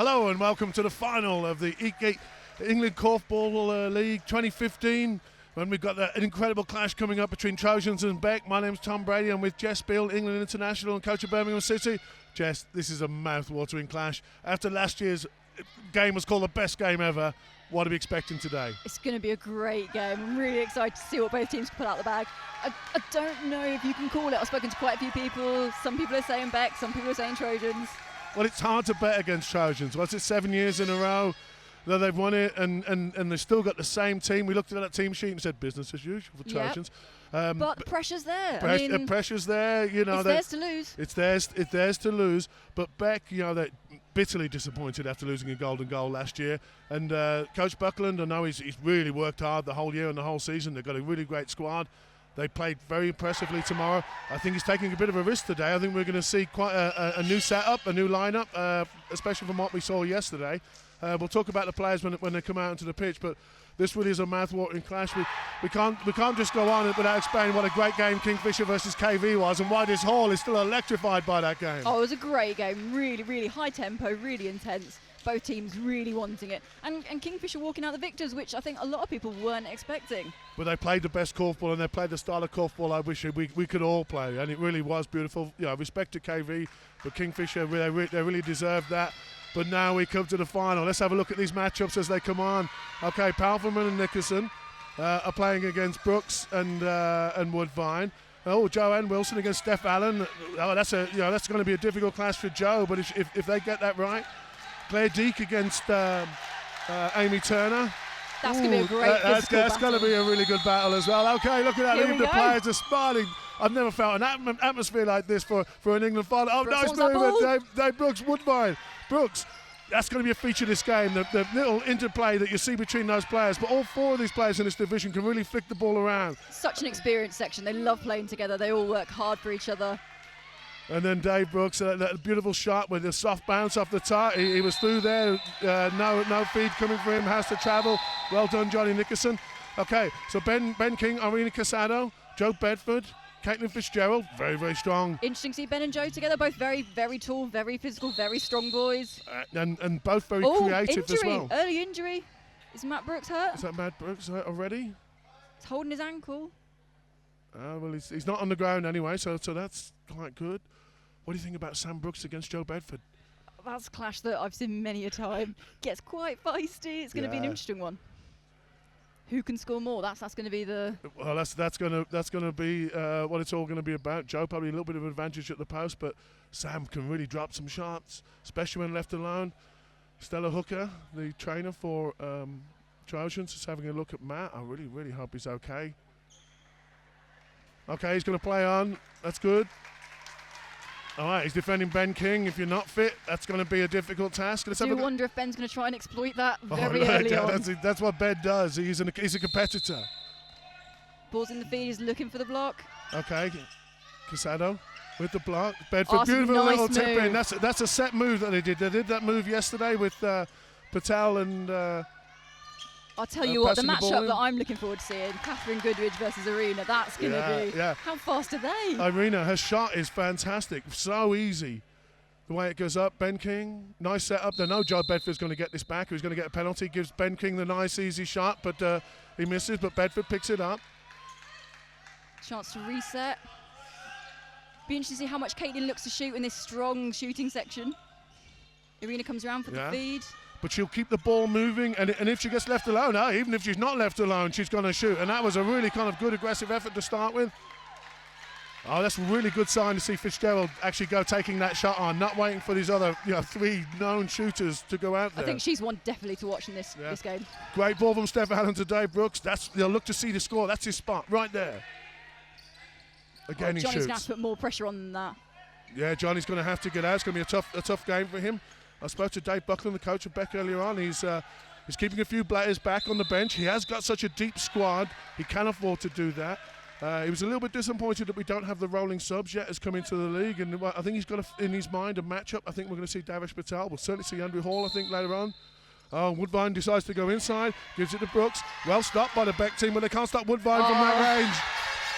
Hello and welcome to the final of the England Korfball League 2015, when we've got an incredible clash coming up between Trojans and Beck. My name's Tom Brady. I'm with Jess, Beale, England International and coach of Birmingham City. Jess, this is a mouth-watering clash. After last year's game was called the best game ever, what are we expecting today? It's going to be a great game. I'm really excited to see what both teams can pull out the bag. I don't know if you can call it. I've spoken to quite a few people. Some people are saying Beck, some people are saying Trojans. Well, it's hard to bet against Trojans. Was it 7 years in a row that they've won it, and they've still got the same team? We looked at that team sheet and said business as usual for Trojans. But the pressure's there. Pressure's there. You know, it's theirs to lose. It's theirs to lose. But Beck, you know, they're bitterly disappointed after losing a golden goal last year. And Coach Buckland, I know he's really worked hard the whole year and the whole season. They've got a really great squad. They played very impressively tomorrow. I think he's taking a bit of a risk today. I think we're going to see quite a new setup, a new lineup, especially from what we saw yesterday. We'll talk about the players when they come out into the pitch, but this really is a mouth-watering clash. We can't just go on without explaining what a great game Kingfisher versus KV was and why this hall is still electrified by that game. Oh, it was a great game. Really, really high tempo, really intense. Both teams really wanting it. And Kingfisher walking out the victors, which I think a lot of people weren't expecting. But they played the best korfball, and they played the style of korfball I wish we could all play, and it really was beautiful. You know, respect to KV, but Kingfisher, they really deserved that. But now we come to the final. Let's have a look at these matchups as they come on. Okay, Palferman and Nickerson are playing against Brooks and Woodvine. Oh, Joanne Wilson against Steph Allen. Oh, that's going to be a difficult clash for Joe. But if they get that right, Claire Deek against Amy Turner. That's going to be a great That's going to be a really good battle as well. Okay, look at that. Look at the players are smiling. I've never felt an atmosphere like this for an England final. Oh, nice movement, Dave Brooks, Woodvine. Brooks, that's going to be a feature of this game, the little interplay that you see between those players. But all four of these players in this division can really flick the ball around. Such an experienced section. They love playing together. They all work hard for each other. And then Dave Brooks, that beautiful shot with a soft bounce off the top. He was through there. No feed coming for him. Has to travel. Well done, Johnny Nickerson. Okay, so Ben King, Irina Casado, Joe Bedford, Caitlin Fitzgerald, very, very strong. Interesting to see Ben and Joe together, both very, very tall, very physical, very strong boys. And both very creative injury. as well. Early injury. Is Matt Brooks hurt? Is that Matt Brooks hurt already? He's holding his ankle. Well, he's not on the ground anyway, so that's quite good. What do you think about Sam Brooks against Joe Bedford? That's a clash that I've seen many a time. Gets quite feisty. It's going to be an interesting one. Who can score more? That's going to be the. Well, that's going to be what it's all going to be about. Joe probably a little bit of advantage at the post, but Sam can really drop some shots, especially when left alone. Stella Hooker, the trainer for Trojans, is having a look at Matt. I really, really hope he's okay. Okay, he's going to play on. That's good. All right, he's defending Ben King. If you're not fit, that's going to be a difficult task. I do wonder if Ben's going to try and exploit that very early on. That's what Ben does. He's a competitor. Ball's in the feed. He's looking for the block. Okay, Casado with the block. Bedford, beautiful nice little tip move. in. That's a set move that they did. They did that move yesterday with Patel and. I'll tell you what, the matchup that I'm looking forward to seeing, Catherine Goodridge versus Irina, that's going to be. Yeah. How fast are they? Irina, her shot is fantastic. So easy. The way it goes up. Ben King, nice setup. They know Joe Bedford's going to get this back. He's going to get a penalty. Gives Ben King the nice, easy shot, but he misses, but Bedford picks it up. Chance to reset. Be interesting to see how much Caitlin looks to shoot in this strong shooting section. Irina comes around for the feed. But she'll keep the ball moving, and if she gets left alone, even if she's not left alone, she's going to shoot. And that was a really kind of good aggressive effort to start with. Oh, that's a really good sign to see Fitzgerald actually go taking that shot on, not waiting for these other three known shooters to go out there. I think she's one definitely to watch in this game. Great ball from Steph Allen to Dave Brooks. They'll look to see the score. That's his spot right there. Again, he shoots. Johnny's going to have to put more pressure on than that. Yeah, Johnny's going to have to get out. It's going to be a tough game for him. I spoke to Dave Buckland, the coach of Beck, earlier on. He's keeping a few players back on the bench. He has got such a deep squad. He can afford to do that. He was a little bit disappointed that we don't have the rolling subs yet as come into the league. And I think he's got in his mind a matchup. I think we're going to see Davish Patel. We'll certainly see Andrew Hall, I think, later on. Woodvine decides to go inside, gives it to Brooks. Well stopped by the Beck team, but they can't stop Woodvine from that range.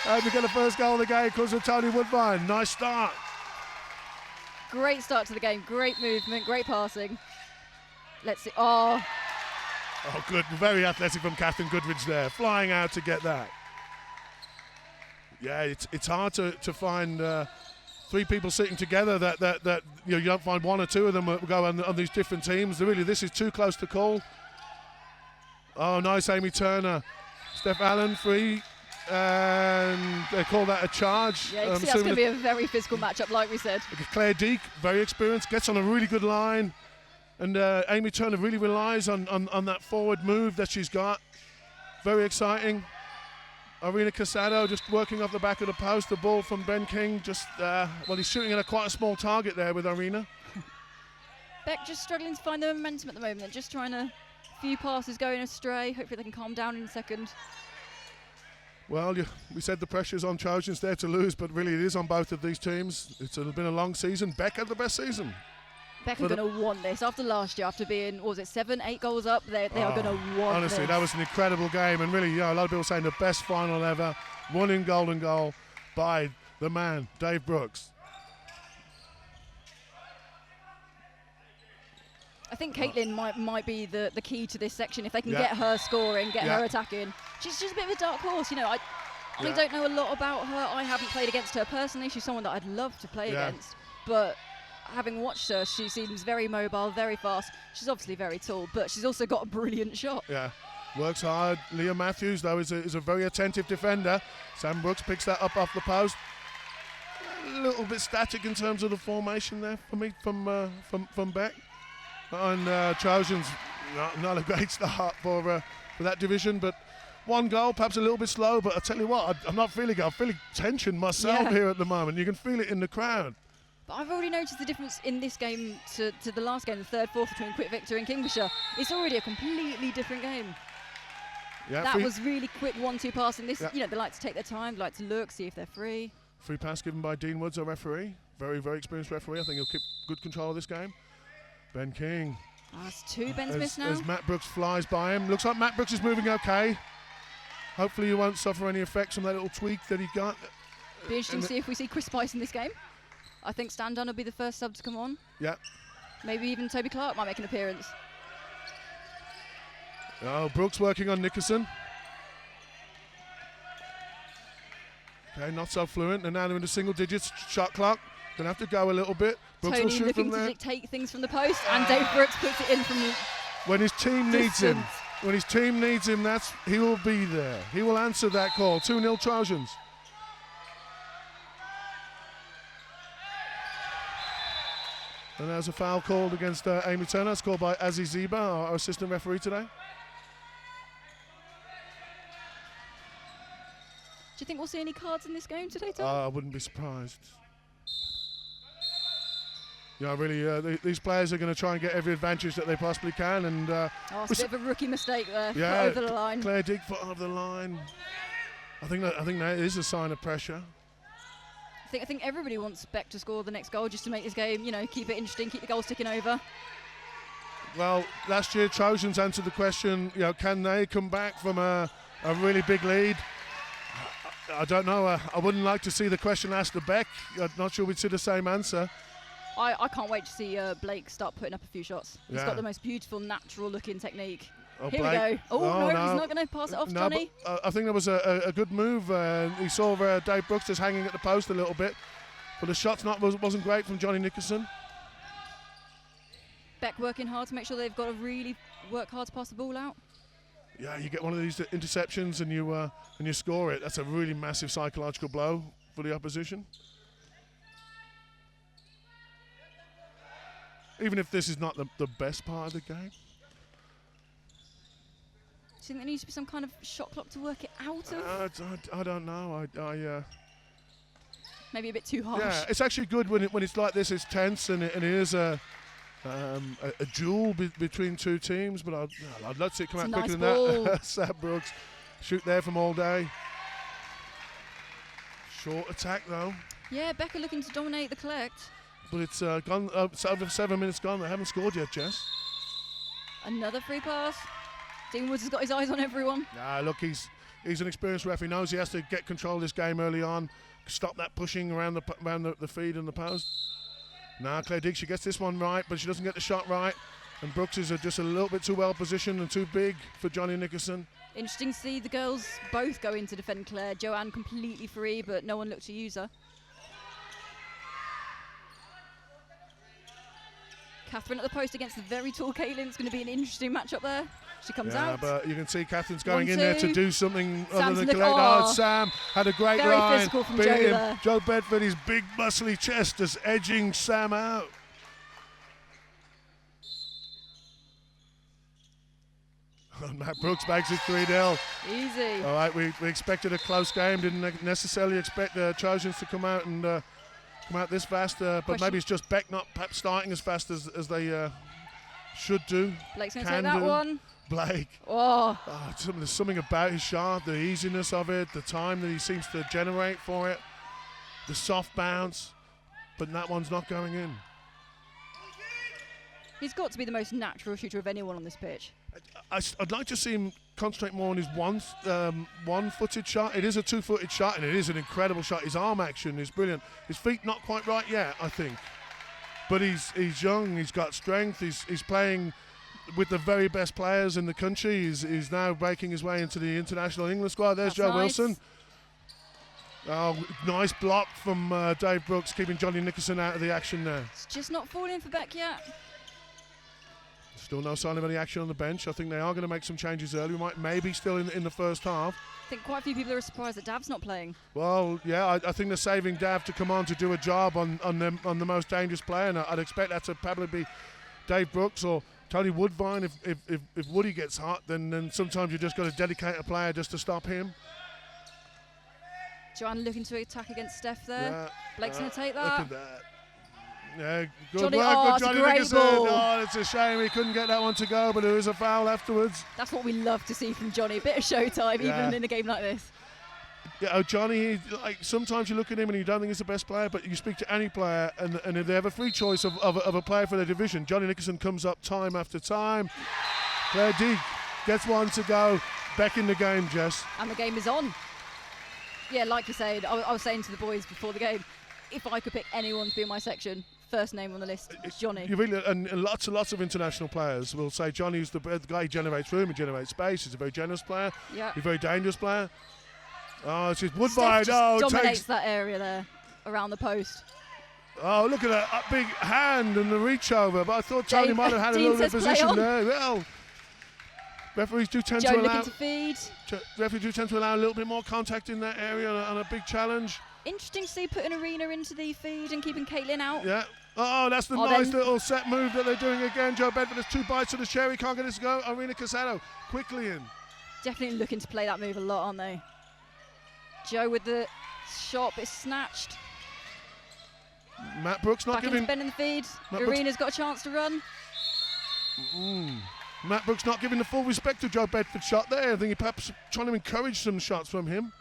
And we get the first goal of the game because of Tony Woodvine. Nice start. Great start to the game, great movement, great passing. Let's see. Oh, Oh, good. Very athletic from Catherine Goodridge there. Flying out to get that. Yeah, it's hard to find three people sitting together that you don't find one or two of them go on these different teams. Really, this is too close to call. Oh, nice Amy Turner. Steph Allen free. And they call that a charge. yeah, you can see that's going to be a very physical matchup, like we said. Claire Deek, very experienced, gets on a really good line. And Amy Turner really relies on that forward move that she's got. Very exciting. Irina Casado just working off the back of the post. The ball from Ben King just, he's shooting at quite a small target there with Irina. Beck just struggling to find the momentum at the moment. They're just trying a few passes going astray. Hopefully they can calm down in a second. Well, we said the pressure's on Trojans there to lose, but really it is on both of these teams. It's been a long season. Beck had the best season. Beck are going to want this after last year, after being, 7, 8 goals up. They are going to want honestly, this. that was an incredible game, and really, a lot of people saying the best final ever, won in golden goal by the man, Dave Brooks. I think Caitlin might be the key to this section. If they can get her scoring, get her attacking. She's just a bit of a dark horse, I don't know a lot about her. I haven't played against her personally. She's someone that I'd love to play against, but having watched her, she seems very mobile, very fast. She's obviously very tall, but she's also got a brilliant shot. Yeah, works hard. Leah Matthews, though, is a very attentive defender. Sam Brooks picks that up off the post. A little bit static in terms of the formation there for me from Beck. And Trojans, not a great start for that division, but one goal, perhaps a little bit slow, but I tell you what, I'm not feeling it. I'm feeling tension myself here at the moment. You can feel it in the crowd. But I've already noticed the difference in this game to the last game, the third, fourth, between Quick Victor and Kingfisher. It's already a completely different game. Yeah, that was really quick 1-2 passing. This, they like to take their time, like to look, see if they're free. Free pass given by Dean Woods, our referee. Very, very experienced referee. I think he'll keep good control of this game. Ben King. That's 2 Ben Smiths now. As Matt Brooks flies by him. Looks like Matt Brooks is moving okay. Hopefully he won't suffer any effects from that little tweak that he got. Be interesting to see if we see Chris Spice in this game. I think Stan Dunn will be the first sub to come on. Yeah. Maybe even Toby Clark might make an appearance. Oh, Brooks working on Nickerson. Okay, not so fluent. And now they're in the single digits. Shot clock. Gonna have to go a little bit. Brooks Tony will shoot looking from there. to take things from the post, and Dave Brooks puts it in from the when his team needs him. When his team needs him, he will be there. He will answer that call. 2-0 Trojans. And there's a foul called against Amy Turner. It's called by Azzy Ziba, our assistant referee today. Do you think we'll see any cards in this game today, Tom? I wouldn't be surprised. Really, these players are going to try and get every advantage that they possibly can. And it's a bit of a rookie mistake there. Yeah, over the line. Claire Dick foot over the line. I think that is a sign of pressure. I think everybody wants Beck to score the next goal just to make this game, keep it interesting, keep the goals ticking over. Well, last year Trojans answered the question, can they come back from a really big lead? I don't know. I wouldn't like to see the question asked to Beck. I'm not sure we'd see the same answer. I can't wait to see Blake start putting up a few shots. He's got the most beautiful, natural-looking technique. Oh, Here Blake. we go. Oh, no, he's not going to pass it off, Johnny. But, I think that was a good move. He saw Dave Brooks just hanging at the post a little bit, but the shot's wasn't great from Johnny Nickerson. Beck working hard to make sure they've got to really work hard to pass the ball out. Yeah, you get one of these interceptions and you score it. That's a really massive psychological blow for the opposition. Even if this is not the best part of the game. Do you think there needs to be some kind of shot clock to work it out of? I don't know. Maybe a bit too harsh. Yeah, it's actually good when it's like this. It's tense and it is a duel between two teams. But I'd love to see it come out quicker than that. Sam Brooks shoot there from all day. Short attack though. Yeah, Becca looking to dominate the collect. But it's gone. It's over 7 minutes gone. They haven't scored yet, Jess. Another free pass. Dean Woods has got his eyes on everyone. Nah, look, he's an experienced ref. He knows he has to get control of this game early on. Stop that pushing around the feed and the post. Claire Diggs, she gets this one right, but she doesn't get the shot right. And Brooks is just a little bit too well positioned and too big for Johnny Nickerson. Interesting to see the girls both go in to defend Claire. Joanne completely free, but no one looked to use her. Catherine at the post against the very tall Caitlin. It's going to be an interesting matchup there. She comes out. But you can see Catherine's going 1-2. in there to do something Sam's other than look- collect. oh. Sam had a great Very line. physical from Beat Joe him. there. Joe Bedford, his big muscly chest, just edging Sam out. Matt Brooks makes it 3-0. Easy. All right, we expected a close game. Didn't necessarily expect the Trojans to come out and come out this fast. But maybe it's just Beck not perhaps starting as fast as they should do. Blake's going to take that one. Blake. Oh. There's something about his shot, the easiness of it, the time that he seems to generate for it, the soft bounce, but that one's not going in. He's got to be the most natural shooter of anyone on this pitch. I'd like to see him concentrate more on his one-footed shot. It is a two-footed shot, and it is an incredible shot. His arm action is brilliant. His feet not quite right yet, I think. But he's young, he's got strength, he's playing with the very best players in the country. He's now breaking his way into the international England squad. There's Joe nice. Wilson. Oh, nice block from Dave Brooks, keeping Johnny Nickerson out of the action there. It's just not falling for Beck yet. Still no sign of any action on the bench. I think they are going to make some changes early. We might maybe still in the first half. I think quite a few people are surprised that Dav's not playing. Well, yeah, I think they're saving Dav to come on to do a job on the most dangerous player, and I'd expect that to probably be Dave Brooks or Tony Woodbine. If Woody gets hot, then sometimes you just got to dedicate a player just to stop him. Joanne looking to attack against Steph there. Yeah, Blake's going to take that. Look at that. Yeah, good Johnny, work oh, with it's a Johnny great Nickerson. ball. Oh, it's a shame he couldn't get that one to go, but there was a foul afterwards. That's what we love to see from Johnny. A bit of showtime, Yeah. even in a game like this. Yeah, Johnny, sometimes you look at him and you don't think he's the best player, but you speak to any player, and if they have a free choice of a player for their division, Johnny Nickerson comes up time after time. Claire D gets one to go. Back in the game, Jess. And the game is on. Yeah, like you said, I was saying to the boys before the game, if I could pick anyone to be in my section, first name on the list is Johnny. You really, and lots of international players will say Johnny's the guy who generates room, he generates space, he's a very generous player, Yeah. he's a very dangerous player. Oh, it's just Woodbine. Steph just dominates that area there around the post. Oh, look at that big hand and the reach over. But I thought Tony might have had a little bit of position there. Well, referees do tend Joe to allow. looking to feed. Referees do tend to allow a little bit more contact in that area on a big challenge. Interesting to see putting Arena into the feed and keeping Caitlin out. Yeah. Oh, that's the nice little set move that they're doing again. Joe Bedford has 2 bites of the cherry. Can't get it to go. Irina Casado quickly in. Definitely looking to play that move a lot, aren't they? Joe with the shot, but it's snatched. Matt Brooks not Back giving. into Ben in the feed. Matt Arena's got a chance to run. Matt Brooks not giving the full respect to Joe Bedford's shot there. I think he perhaps trying to encourage some shots from him.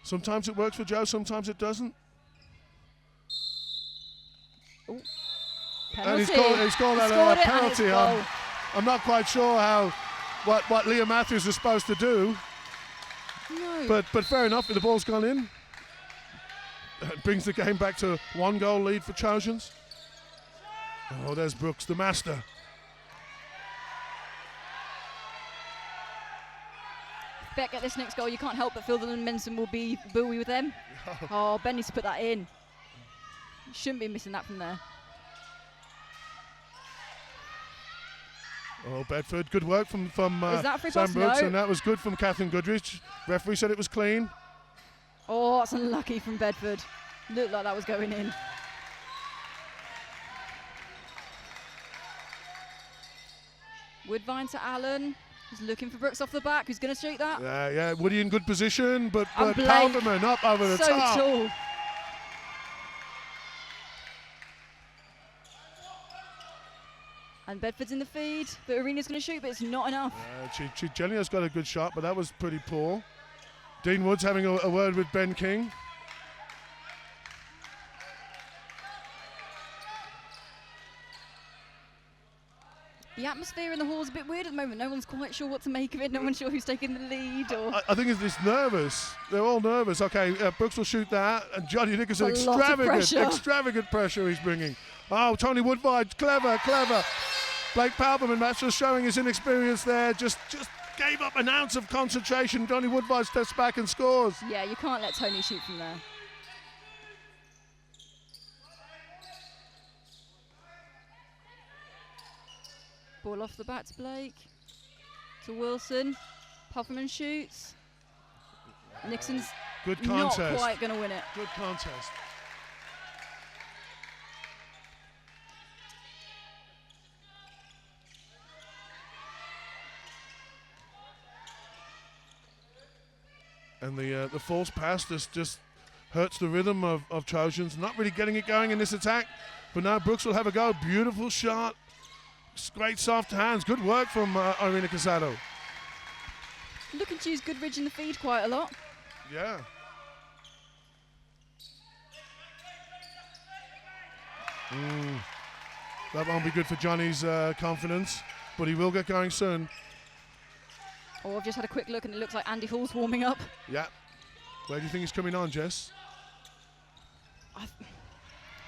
Sometimes it works for Joe, sometimes it doesn't. Ooh. And Penalty. he's called that a penalty. I'm not quite sure what Leah Matthews is supposed to do. No. But fair enough, the ball's gone in. It brings the game back to 1-goal lead for Trojans. Oh, there's Brooks, the master. Beck at this next goal, you can't help but feel the momentum will be buoy with them. Oh, Ben needs to put that in. Shouldn't be missing that from there. Oh, Bedford, good work from Is that free Sam pass? Brooks, No. and that was good from Catherine Goodrich. Referee said it was clean. Oh, that's unlucky from Bedford. Looked like that was going in. Woodvine to Allen. He's looking for Brooks off the back. Who's going to shoot that? Yeah, Woody in good position, but And Blake, Palverman up over the so top. tall. And Bedford's in the feed, but Arena's going to shoot, but it's not enough. Jenny got a good shot, but that was pretty poor. Dean Woods having a word with Ben King. The atmosphere in the hall is a bit weird at the moment. No one's quite sure what to make of it. No one's sure who's taking the lead. Or I think it's nervous. They're all nervous. Okay, Brooks will shoot that, and Johnny Nickerson, A lot of pressure. extravagant pressure he's bringing. Oh, Tony Woodvine, clever. Blake Palberman, that's just showing his inexperience there. Just gave up an ounce of concentration. Johnny Woodvine steps back and scores. Yeah, you can't let Tony shoot from there. Ball off the bat to Blake. To Wilson. Pufferman shoots. Nixon's good contest. Not quite going to win it. Good contest. And the false pass just hurts the rhythm of Trojans. Not really getting it going in this attack. But now Brooks will have a go. Beautiful shot. Great soft hands. Good work from Irina Casado. Looking to use Goodridge in the feed quite a lot. Yeah. That won't be good for Johnny's confidence, but he will get going soon. Oh, I've just had a quick look and it looks like Andy Hall's warming up. Yeah. Where do you think he's coming on, Jess?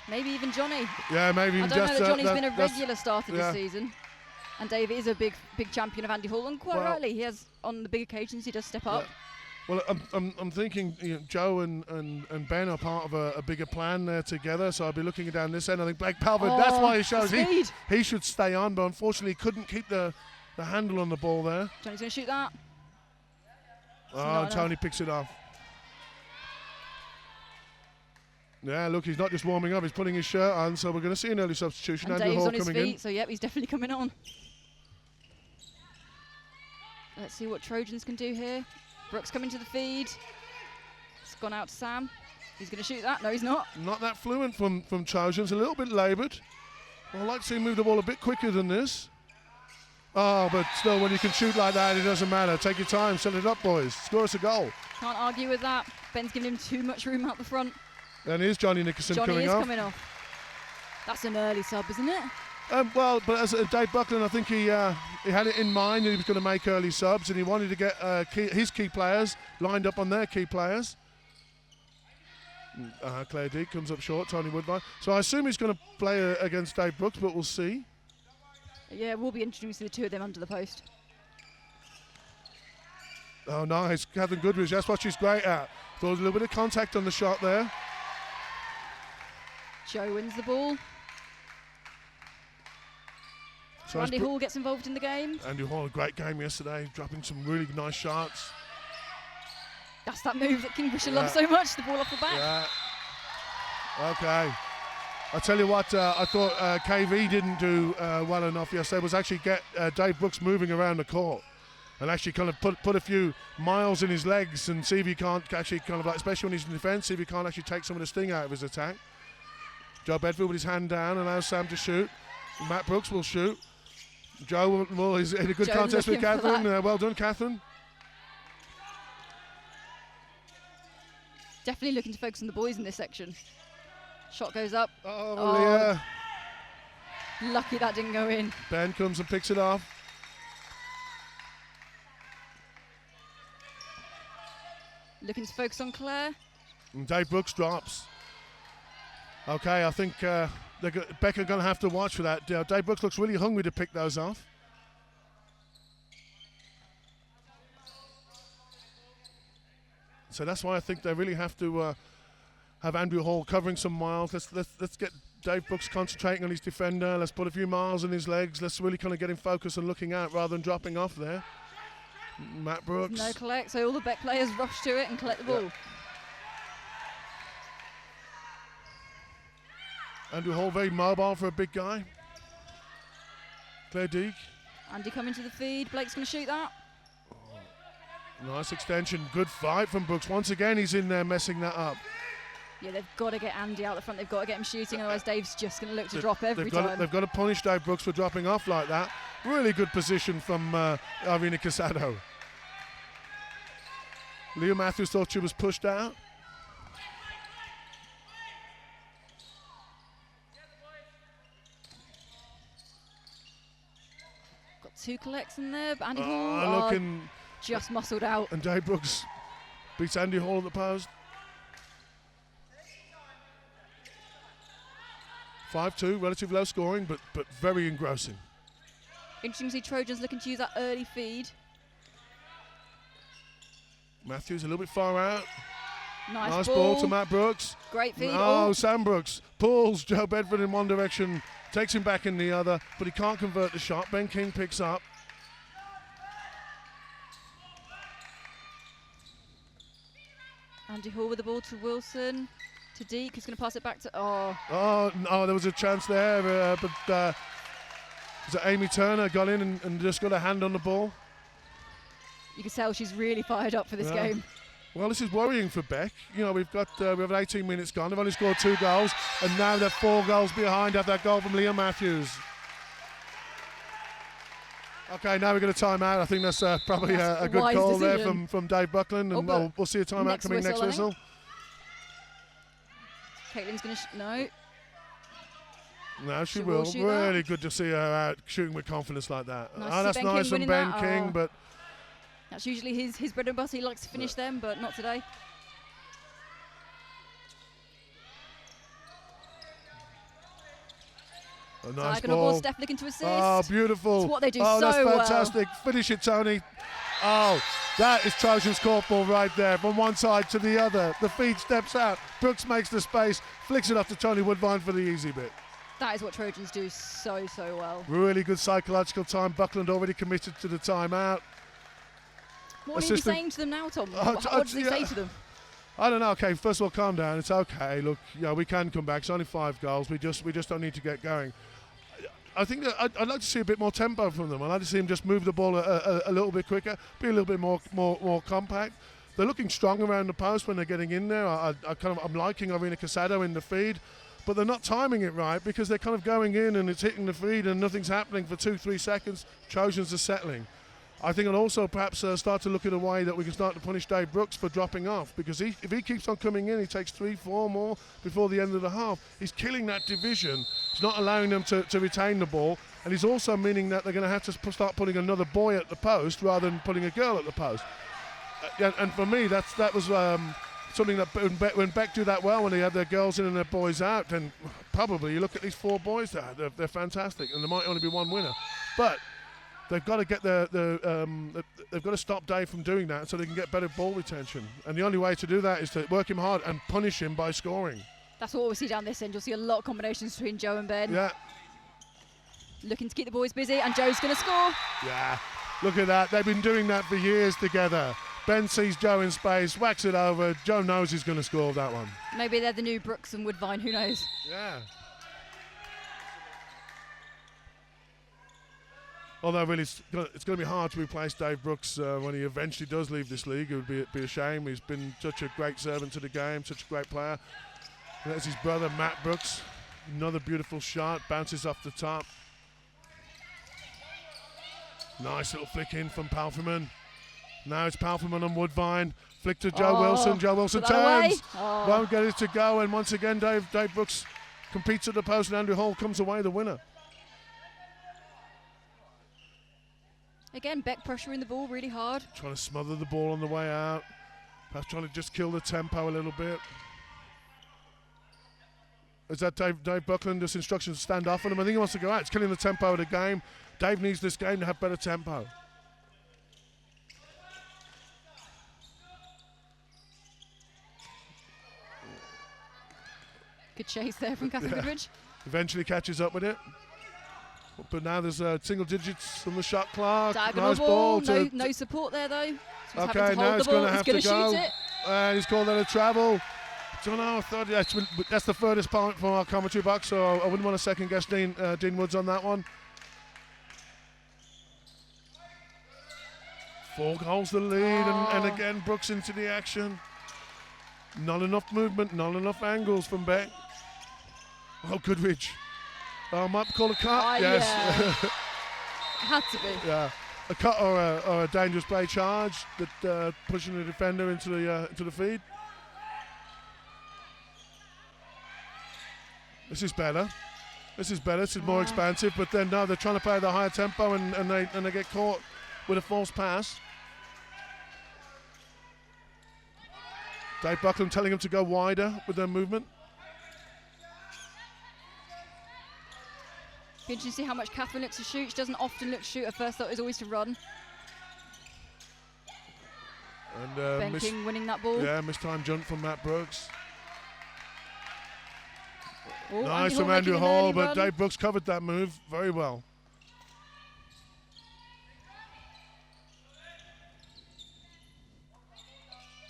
Maybe even Johnny. Yeah, maybe even I don't just, know that Johnny's been a regular starter this season. And Dave is a big champion of Andy Hall, and quite rightly, he has, on the big occasions, he does step up. Well, I'm thinking Joe and Ben are part of a bigger plan there together, so I'll be looking down this end. I think Blake Palvin, that's why he shows he should stay on, but unfortunately couldn't keep the handle on the ball there. Johnny's going to shoot that. Oh, Tony picks it off. Yeah, look, he's not just warming up, he's putting his shirt on, so we're going to see an early substitution. And Andrew Dave's Hall on his coming feet, in. so yep, he's definitely coming on. Let's see what Trojans can do here. Brooks coming to the feed. It's gone out to Sam. He's going to shoot that. No, he's not. Not that fluent from Trojans, a little bit laboured. I'd like to see him move the ball a bit quicker than this. Oh, but still, when you can shoot like that, it doesn't matter. Take your time, set it up, boys. Score us a goal. Can't argue with that. Ben's giving him too much room out the front. And here's Johnny Nickerson coming off. Coming off. That's an early sub, isn't it? Well, but as Dave Buckland, I think he had it in mind that he was going to make early subs, and he wanted to get his key players lined up on their key players. Claire Deek comes up short, Tony Woodbine. So I assume he's going to play against Dave Brooks, but we'll see. Yeah, we'll be introducing the two of them under the post. Oh, nice. Catherine Goodrich, that's what she's great at. There was a little bit of contact on the shot there. Joe wins the ball. So Andy Hall gets involved in the game. Andy Hall, a great game yesterday, dropping some really nice shots. That's that move that Kingfisher loves so much, the ball off the back. Yeah. Okay. I tell you what, I thought KV didn't do well enough yesterday, was actually get Dave Brooks moving around the court and actually kind of put a few miles in his legs and see if he can't actually kind of like, especially when he's in defence, see if he can't actually take some of the sting out of his attack. Joe Bedford with his hand down allows Sam to shoot. Matt Brooks will shoot. Joe is in a good contest with Catherine. Well done, Catherine. Definitely looking to focus on the boys in this section. Shot goes up. Yeah. Lucky that didn't go in. Ben comes and picks it off. Looking to focus on Claire. And Dave Brooks drops. Okay, I think Becker going to have to watch for that. Dave Brooks looks really hungry to pick those off. So that's why I think they really have to have Andrew Hall covering some miles. Let's get Dave Brooks concentrating on his defender. Let's put a few miles in his legs. Let's really kind of get him focused and looking out rather than dropping off there. Matt Brooks. No collect, so all the Beck players rush to it and collect the ball. Yeah. Andrew Hall very mobile for a big guy. Claire Deek. Andy coming to the feed. Blake's going to shoot that. Nice extension. Good fight from Brooks. Once again, he's in there messing that up. Yeah, they've got to get Andy out the front. They've got to get him shooting, otherwise Dave's just going to look to drop every time. They've got to punish Dave Brooks for dropping off like that. Really good position from Irina Casado. Leah Matthews thought she was pushed out. Got two collects in there, but Andy Hall just muscled out. And Dave Brooks beats Andy Hall at the post. 5-2, relatively low scoring, but very engrossing. Interesting to see Trojans looking to use that early feed. Matthews a little bit far out. Nice ball to Matt Brooks. Great feed. Oh, Sam Brooks pulls Joe Bedford in one direction, takes him back in the other, but he can't convert the shot. Ben King picks up. Andy Hall with the ball to Wilson. To Deke, who's going to pass it back to... Oh, no, there was a chance there, but was it Amy Turner got in and just got a hand on the ball? You can tell she's really fired up for this game. Well, this is worrying for Beck. You know, we have 18 minutes gone. They've only scored 2 goals, and now they're 4 goals behind after that goal from Leah Matthews. Okay, now we're going to time out. I think that's probably a good call decision there from Dave Buckland, and we'll see a timeout coming next whistle. Caitlin's going to... No. No, she will. Really good to see her out shooting with confidence like that. Nice That's nice from Ben King, but... That's usually his bread and butter. He likes to finish them, but not today. A nice ball. Steph looking to assist. Oh, beautiful. It's what they do so that's fantastic. Well. Finish it, Tony. Oh, that is Trojans Korfball right there, from one side to the other. The feed steps out. Brooks makes the space, flicks it off to Tony Woodvine for the easy bit. That is what Trojans do so well. Really good psychological time. Buckland already committed to the timeout. What are you saying to them now, Tom? What does he say to them? I don't know. Okay, first of all, calm down. It's okay. Look, we can come back. It's only 5 goals. We just don't need to get going. I think that I'd like to see a bit more tempo from them. I'd like to see them just move the ball a little bit quicker, be a little bit more compact. They're looking strong around the post when they're getting in there. I'm liking Irina Casado in the feed, but they're not timing it right because they're kind of going in and it's hitting the feed and nothing's happening for 2-3 seconds. Trojans are settling. I think I'll also perhaps start to look at a way that we can start to punish Dave Brooks for dropping off, because if he keeps on coming in, he takes 3-4 more before the end of the half. He's killing that division. He's not allowing them to retain the ball, and he's also meaning that they're going to have to start putting another boy at the post rather than putting a girl at the post. And for me, that was something that when Beck do that well, when they have their girls in and their boys out, then probably you look at these 4 boys there, they're fantastic, and there might only be 1 winner. But they've got to get they've got to stop Dave from doing that so they can get better ball retention. And the only way to do that is to work him hard and punish him by scoring. That's what we'll see down this end. You'll see a lot of combinations between Joe and Ben. Yeah. Looking to keep the boys busy, and Joe's going to score. Yeah. Look at that. They've been doing that for years together. Ben sees Joe in space, whacks it over. Joe knows he's going to score that one. Maybe they're the new Brooks and Woodvine. Who knows? Yeah. Although really, it's going to be hard to replace Dave Brooks when he eventually does leave this league. It would be a shame. He's been such a great servant to the game, such a great player. And that's his brother, Matt Brooks. Another beautiful shot, bounces off the top. Nice little flick in from Palferman. Now it's Palferman on Woodvine. Flick to Joe Wilson. Joe Wilson turns. Won't get it to go. And once again, Dave Brooks competes at the post, and Andrew Hall comes away the winner. Again, Beck pressuring the ball really hard. Trying to smother the ball on the way out. Perhaps trying to just kill the tempo a little bit. Is that Dave Buckland, just instructions to stand off on him? I think he wants to go out. It's killing the tempo of the game. Dave needs this game to have better tempo. Good chase there from Catherine Goodrich. Eventually catches up with it. But now there's single digits on the shot clock. Diagonal ball. No support there, though. So okay, now it's going to have to go. And he's called that a travel. Don't know. That's the furthest point from our commentary box, so I wouldn't want to second guess Dean Woods on that one. 4 goals the lead, and again Brooks into the action. Not enough movement, not enough angles from Beck. Oh, Goodrich. Might call a cut. Yes. Yeah. Had to be. Yeah, a cut or a dangerous play charge that pushing the defender into the feed. This is better. This is more expansive. But then now they're trying to play the higher tempo and they get caught with a false pass. Dave Buckland telling him to go wider with their movement. Be interesting to see how much Catherine looks to shoot. She doesn't often look to shoot. Her first thought is always to run. And Ben King winning that ball. Yeah, mistimed jump from Matt Brooks. Oh, Nice from Andrew Hall, but Dave Brooks covered that move very well.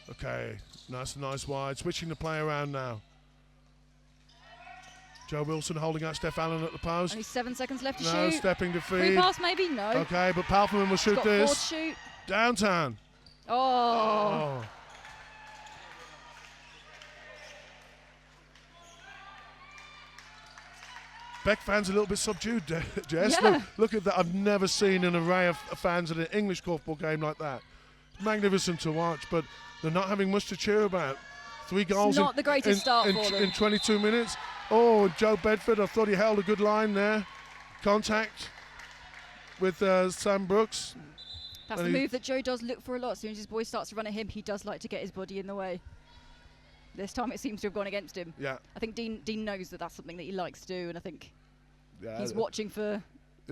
Okay, nice wide. Switching the play around now. Joe Wilson holding out Steph Allen at the post. Only 7 seconds left to No, shoot. stepping to feed. Free pass maybe? No. Okay, but Palferman will shoot this. Four to shoot. Downtown. Oh. Beck fans a little bit subdued, Jess. Yeah. Look at that. I've never seen an array of fans at an English korfball game like that. Magnificent to watch, but they're not having much to cheer about. 3 goals Not the greatest start for them. in 22 minutes. Oh, Joe Bedford, I thought he held a good line there. Contact with Sam Brooks. That's the move that Joe does look for a lot. As soon as his boy starts to run at him, he does like to get his body in the way. This time it seems to have gone against him. Yeah. I think Dean knows that that's something that he likes to do, and I think he's watching for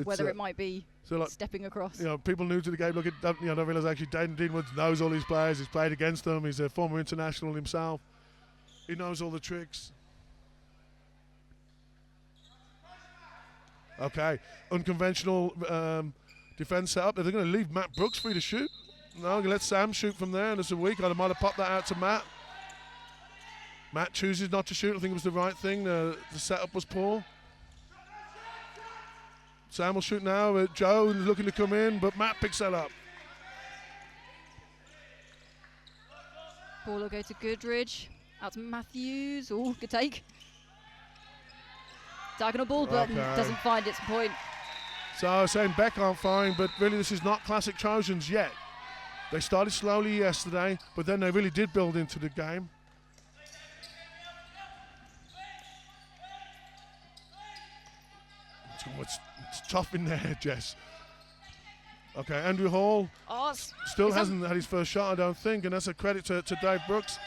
whether it might be stepping across. You know, people new to the game don't realise actually Dean Woods knows all these players. He's played against them. He's a former international himself. He knows all the tricks. Okay, unconventional defence set up. They're going to leave Matt Brooks free to shoot. No, going to let Sam shoot from there, and it's a weak. I might have popped that out to Matt. Matt chooses not to shoot. I think it was the right thing. The setup was poor. Sam will shoot now. Joe is looking to come in, but Matt picks that up. Ball will go to Goodridge. Out to Matthews. Oh, good take. Diagonal ball, but doesn't find its point. So saying Beck aren't fine, but really this is not classic Trojans yet. They started slowly yesterday, but then they really did build into the game. It's tough in there, Jess. Okay, Andrew Hall still hasn't had his first shot, I don't think, and that's a credit to Dave Brooks.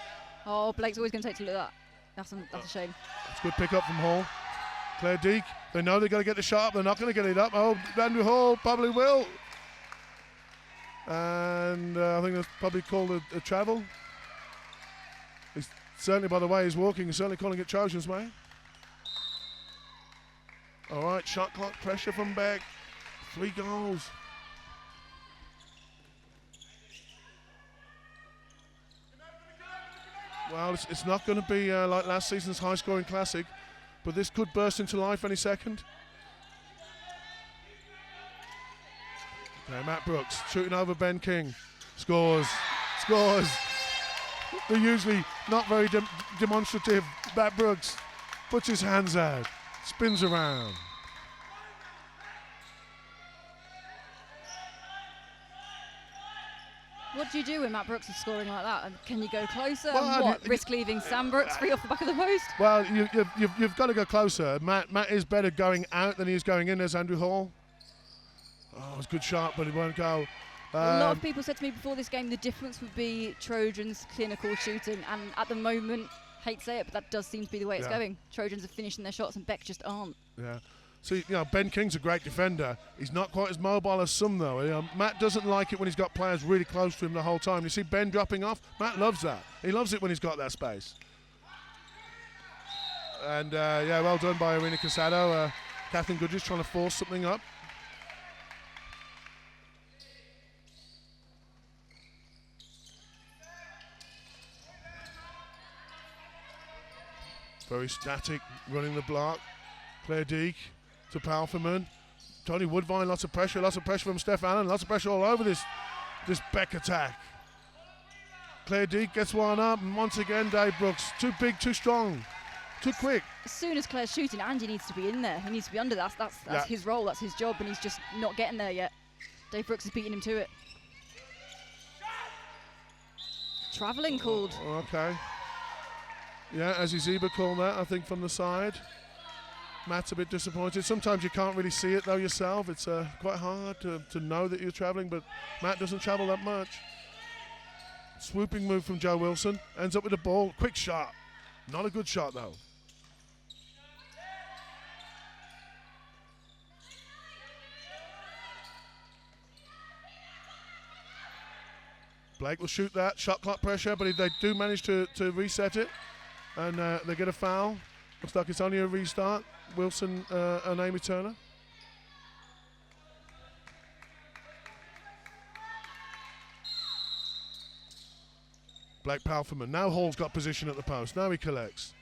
Oh, Blake's always going to take to look at that. That's a shame. It's a good pick up from Hall. Claire Deek, they know they've got to get the shot up. They're not going to get it up. Oh, Andrew Hall probably will. And I think that's probably called a travel. He's certainly, by the way he's walking, he's certainly calling it Trojans' way. All right, shot clock pressure from Beck. 3 goals. Well, it's not going to be like last season's high-scoring classic, but this could burst into life any second. Okay, Matt Brooks shooting over Ben King. Scores. They're usually not very demonstrative. Matt Brooks puts his hands out, spins around. What do you do when Matt Brooks is scoring like that? And can you go closer? Well, and risk leaving Sam Brooks free off the back of the post? Well, you've got to go closer. Matt is better going out than he is going in. There's Andrew Hall. Oh, it's a good shot, but it won't go. A lot of people said to me before this game the difference would be Trojans' clinical shooting, and at the moment, hate to say it, but that does seem to be the way it's going. Trojans are finishing their shots and Beck just aren't. Yeah. See, Ben King's a great defender. He's not quite as mobile as some, though. Matt doesn't like it when he's got players really close to him the whole time. You see Ben dropping off? Matt loves that. He loves it when he's got that space. And, well done by Irina Casado. Catherine Goodridge trying to force something up. Very static, running the block. Claire Deek to Palferman. Tony Woodvine, lots of pressure from Steph Allen, lots of pressure all over this Beck attack. Claire Deek gets one up, and once again Dave Brooks, too big, too strong, too quick. As soon as Claire's shooting, Andy needs to be in there. He needs to be under that. That's his role, that's his job, and he's just not getting there yet. Dave Brooks is beating him to it. Travelling called. Okay. Yeah, as Zeba called that, I think, from the side. Matt's a bit disappointed. Sometimes you can't really see it, though, yourself. It's quite hard to know that you're travelling, but Matt doesn't travel that much. Swooping move from Joe Wilson. Ends up with the ball. Quick shot. Not a good shot, though. Blake will shoot that. Shot clock pressure, but they do manage to reset it. And they get a foul. Looks like it's only a restart. Wilson and Amy Turner. Blake Palferman. Now Hall's got position at the post. Now he collects.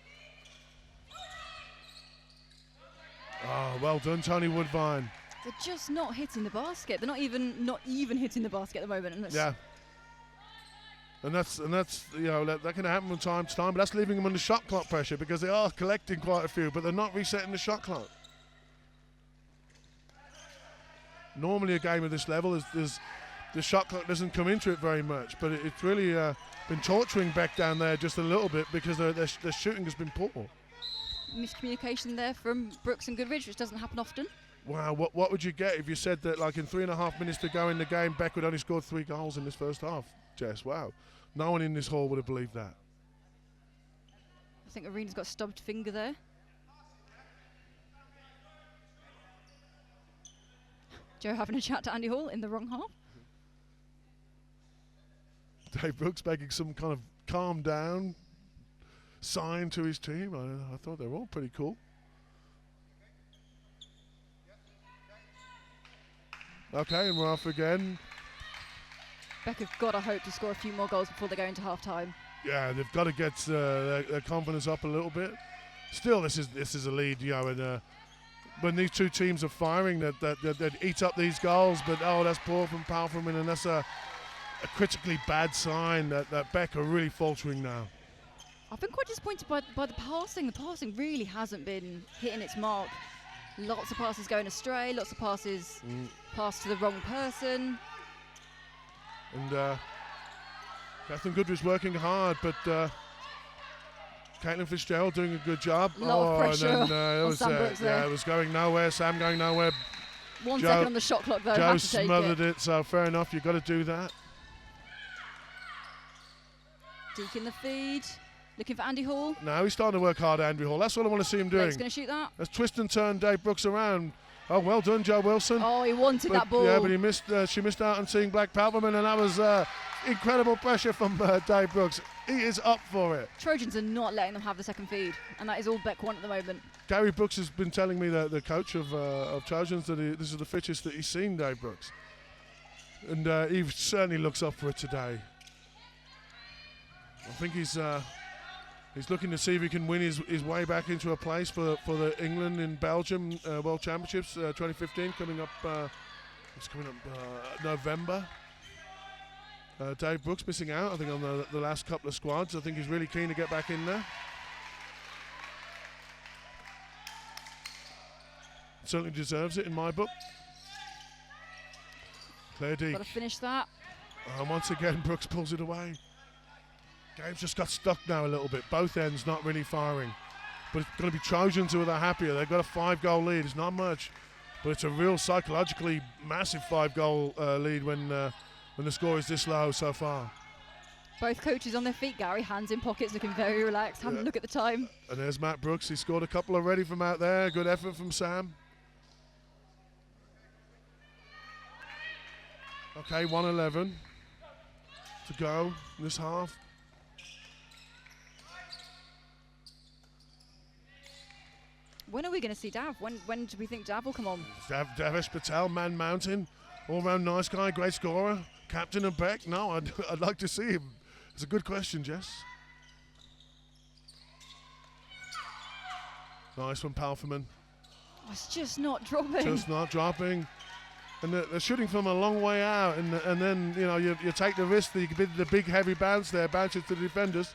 Oh, well done, Tony Woodvine. They're just not hitting the basket. They're not even hitting the basket at the moment. And yeah. And that's you know, that can happen from time to time, but that's leaving them under shot clock pressure because they are collecting quite a few, but they're not resetting the shot clock. Normally a game of this level is the shot clock doesn't come into it very much, but it's really been torturing Beck down there just a little bit because their shooting has been poor. Miscommunication there from Brooks and Goodridge, which doesn't happen often. Wow, what would you get if you said that like in 3.5 minutes to go in the game, Beck would only scored 3 goals in this first half? Jess, wow. No one in this hall would have believed that. I think Arena's got a stubbed finger there. Joe having a chat to Andy Hall in the wrong half. Dave Brooks making some kind of calm down sign to his team. I thought they were all pretty cool. Okay, and we're off again. Beck have got to hope to score a few more goals before they go into half-time. Yeah, they've got to get their confidence up a little bit. Still, this is a lead, you know, and when these two teams are firing, that eat up these goals. But oh, that's poor from Palferman, and that's a critically bad sign that Beck are really faltering now. I've been quite disappointed by the passing. The passing really hasn't been hitting its mark. Lots of passes going astray. Lots of passes passed to the wrong person. And Catherine Goodridge working hard, but Caitlin Fitzgerald doing a good job. A lot of pressure on Sam Brooks there. Yeah, it was going nowhere. Sam going nowhere. 1 second on the shot clock though. Joe smothered it, so fair enough. You've got to do that. Deke in the feed. Looking for Andy Hall. No, he's starting to work hard, Andrew Hall. That's what I want to see him doing. He's going to shoot that. Let's twist and turn Dave Brooks around. Oh, well done, Joe Wilson. Oh, he wanted that ball. Yeah, but he missed. She missed out on seeing Black Palferman, and that was incredible pressure from Dave Brooks. He is up for it. Trojans are not letting them have the second feed, and that is all Beck want at the moment. Gary Brooks has been telling me, that the coach of Trojans, that this is the fittest that he's seen, Dave Brooks. And he certainly looks up for it today. I think he's looking to see if he can win his way back into a place for the England in Belgium World Championships 2015 coming up. It's coming up November. Dave Brooks missing out, I think, on the last couple of squads. I think he's really keen to get back in there. Certainly deserves it in my book. Claire Deek. Got to finish that. And once again, Brooks pulls it away. Game's just got stuck now a little bit. Both ends not really firing. But it's going to be Trojans who are the happier. They've got a 5-goal lead. It's not much, but it's a real psychologically massive 5-goal lead when the score is this low so far. Both coaches on their feet, Gary, hands in pockets, looking very relaxed. Having a look at the time. And there's Matt Brooks. He scored a couple already from out there. Good effort from Sam. Okay, 1:11 to go in this half. When are we going to see Dav? When do we think Dav will come on? Davesh Patel, Man Mountain, all-round nice guy, great scorer, captain of Beck. No, I'd like to see him. It's a good question, Jess. Nice from Palferman. Oh, it's just not dropping. Just not dropping. And they're shooting from a long way out, and then you know you take the risk that you could the big heavy bounce there, bounces to the defenders.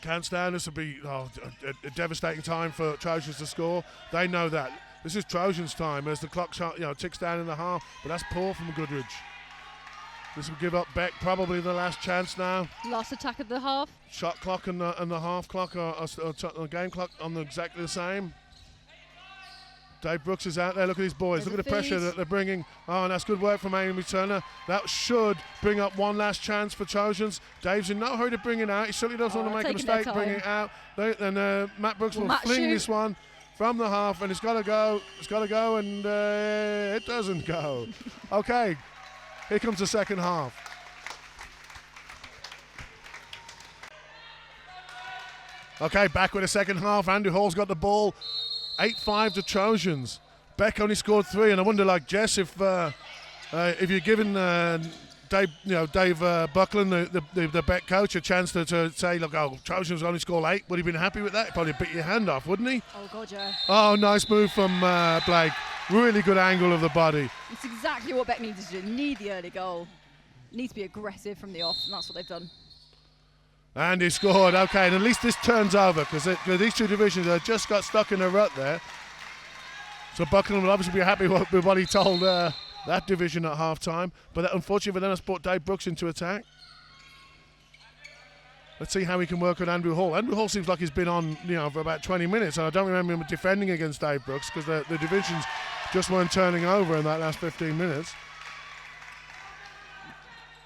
Can't stand this. Will be a devastating time for Trojans to score. They know that. This is Trojans' time as the clock ticks down in the half, but that's poor from Goodridge. This will give up Beck probably the last chance now. Last attack of the half. Shot clock and the half clock or game clock on exactly the same. Dave Brooks is out there. Look at these boys. Look at the pressure that they're bringing. Oh, and that's good work from Amy Turner. That should bring up one last chance for Trojans. Dave's in no hurry to bring it out. He certainly doesn't want to make a mistake bringing it out. And Matt Brooks will fling this one from the half, and it's got to go. It's got to go, and it doesn't go. Okay. Here comes the second half. Okay, back with the second half. Andrew Hall's got the ball. 8-5 to Trojans. Beck only scored 3, and I wonder, like Jess, if you're giving Dave Buckland, the Beck coach, a chance to say, look, Trojans only scored 8. Would he have been happy with that? He'd probably bit your hand off, wouldn't he? Oh God, yeah. Oh, nice move from Blake. Really good angle of the body. It's exactly what Beck needs to do. Need the early goal. Needs to be aggressive from the off, and that's what they've done. And he scored. Okay, and at least this turns over because these two divisions have just got stuck in a rut there. So Buckland will obviously be happy with what he told that division at half-time. But that, unfortunately, then has brought Dave Brooks into attack. Let's see how he can work with Andrew Hall. Andrew Hall seems like he's been on, for about 20 minutes, and I don't remember him defending against Dave Brooks because the divisions just weren't turning over in that last 15 minutes.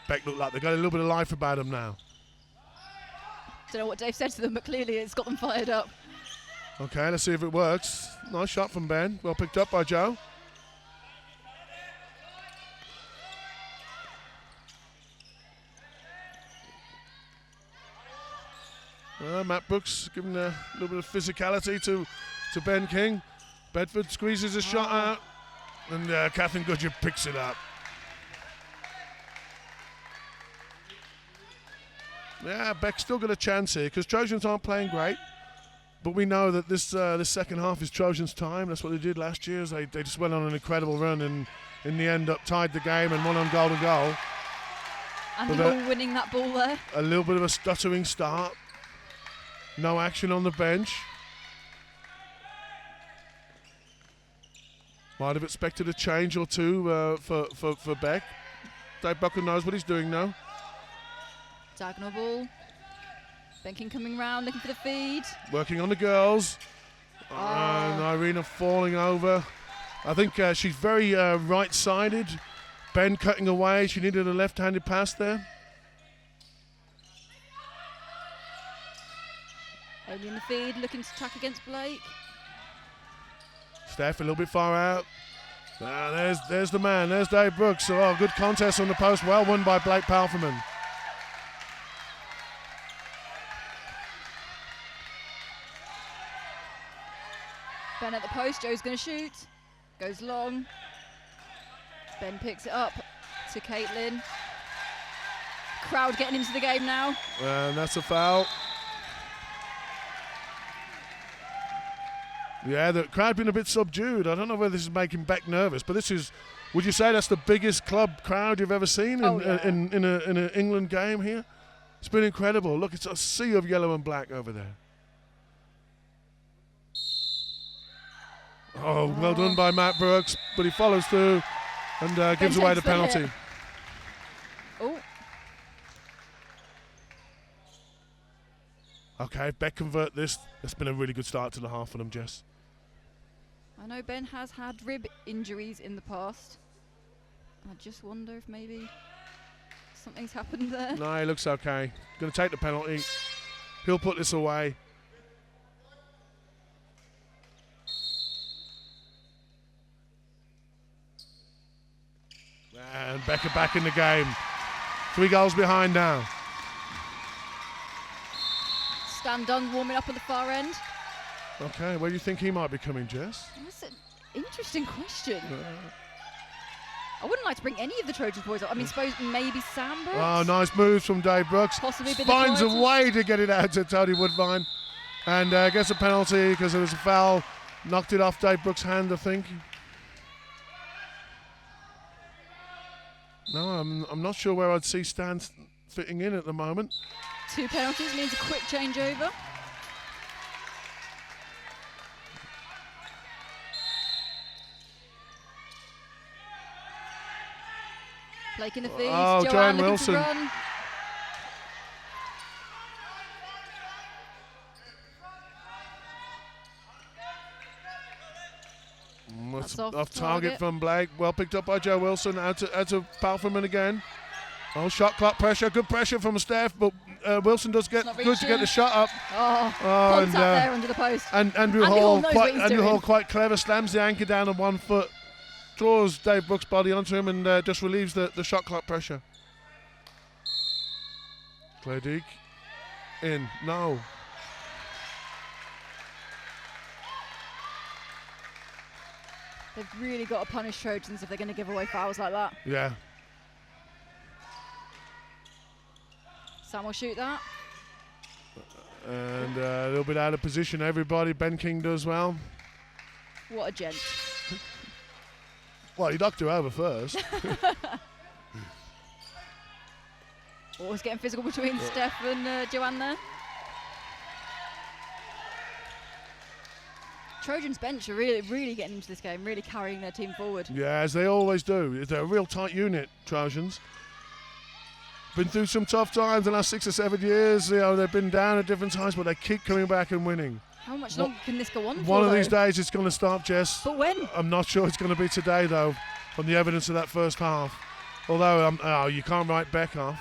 Beck looked like they've got a little bit of life about them now. Don't know what Dave said to them, but clearly it's got them fired up. Okay, let's see if it works. Nice shot from Ben. Well picked up by Joe. Matt Brooks giving a little bit of physicality to Ben King. Bedford squeezes a shot out, and Kathleen Goodger picks it up. Yeah, Beck's still got a chance here because Trojans aren't playing great, but we know that this second half is Trojans' time. That's what they did last year. They just went on an incredible run and in the end tied the game and won on goal to goal. And Hall winning that ball there. A little bit of a stuttering start. No action on the bench. Might have expected a change or two for Beck. Dave Buckland knows what he's doing now. Diagonal ball. Ben King coming round, looking for the feed. Working on the girls. And Irina falling over. I think she's very right-sided. Ben cutting away. She needed a left-handed pass there. Only in the feed, looking to attack against Blake. Steph a little bit far out. There's the man. There's Dave Brooks. Oh, good contest on the post. Well won by Blake Palferman. Ben at the post. Joe's going to shoot. Goes long. Ben picks it up to Caitlin. Crowd getting into the game now. And that's a foul. Yeah, the crowd been a bit subdued. I don't know whether this is making Beck nervous, but this is, would you say that's the biggest club crowd you've ever seen in an England game here? It's been incredible. Look, it's a sea of yellow and black over there. Oh, well done by Matt Brooks, but he follows through and gives away the penalty. Oh. Okay, if Beck convert this, that's been a really good start to the half for them, Jess. I know Ben has had rib injuries in the past. I just wonder if maybe something's happened there. No, he looks okay. Going to take the penalty. He'll put this away. And Becker back in the game. 3 goals behind now. Stan Dunn warming up at the far end. Okay, where do you think he might be coming, Jess? That's an interesting question. I wouldn't like to bring any of the Trojans boys up. I mean, suppose maybe Sam Brooks. Oh, nice moves from Dave Brooks. Possibly finds a way to get it out to Tony Woodvine. And gets a penalty because there was a foul. Knocked it off Dave Brooks' hand, I think. No, I'm not sure where I'd see Stan fitting in at the moment. 2 penalties means a quick changeover. Blake in the feed. Oh, Joanne Wilson. Run. That's off target from Blake. Well picked up by Joe Wilson. Out to Palferman again. Oh, shot clock pressure. Good pressure from Steph, but Wilson does get good to get the shot up. Contact there under the post. And Andrew Hall quite clever, slams the anchor down on 1 foot. draws Dave Brooks' body onto him and just relieves the shot clock pressure. Claire Deek in. No. They've really got to punish Trojans if they're going to give away fouls like that. Yeah. Sam will shoot that. And a little bit out of position, everybody. Ben King does well. What a gent. Well, he knocked her over first. Always getting physical between Steph and Joanne there. Trojans bench are really getting into this game, really carrying their team forward. Yeah, as they always do. They're a real tight unit, Trojans. Been through some tough times the last 6 or 7 years. You know, they've been down at different times, but they keep coming back and winning. How much longer can this go on for? One of these days it's going to stop, Jess. But when? I'm not sure it's going to be today, though, from the evidence of that first half. Although, you can't write Beck off.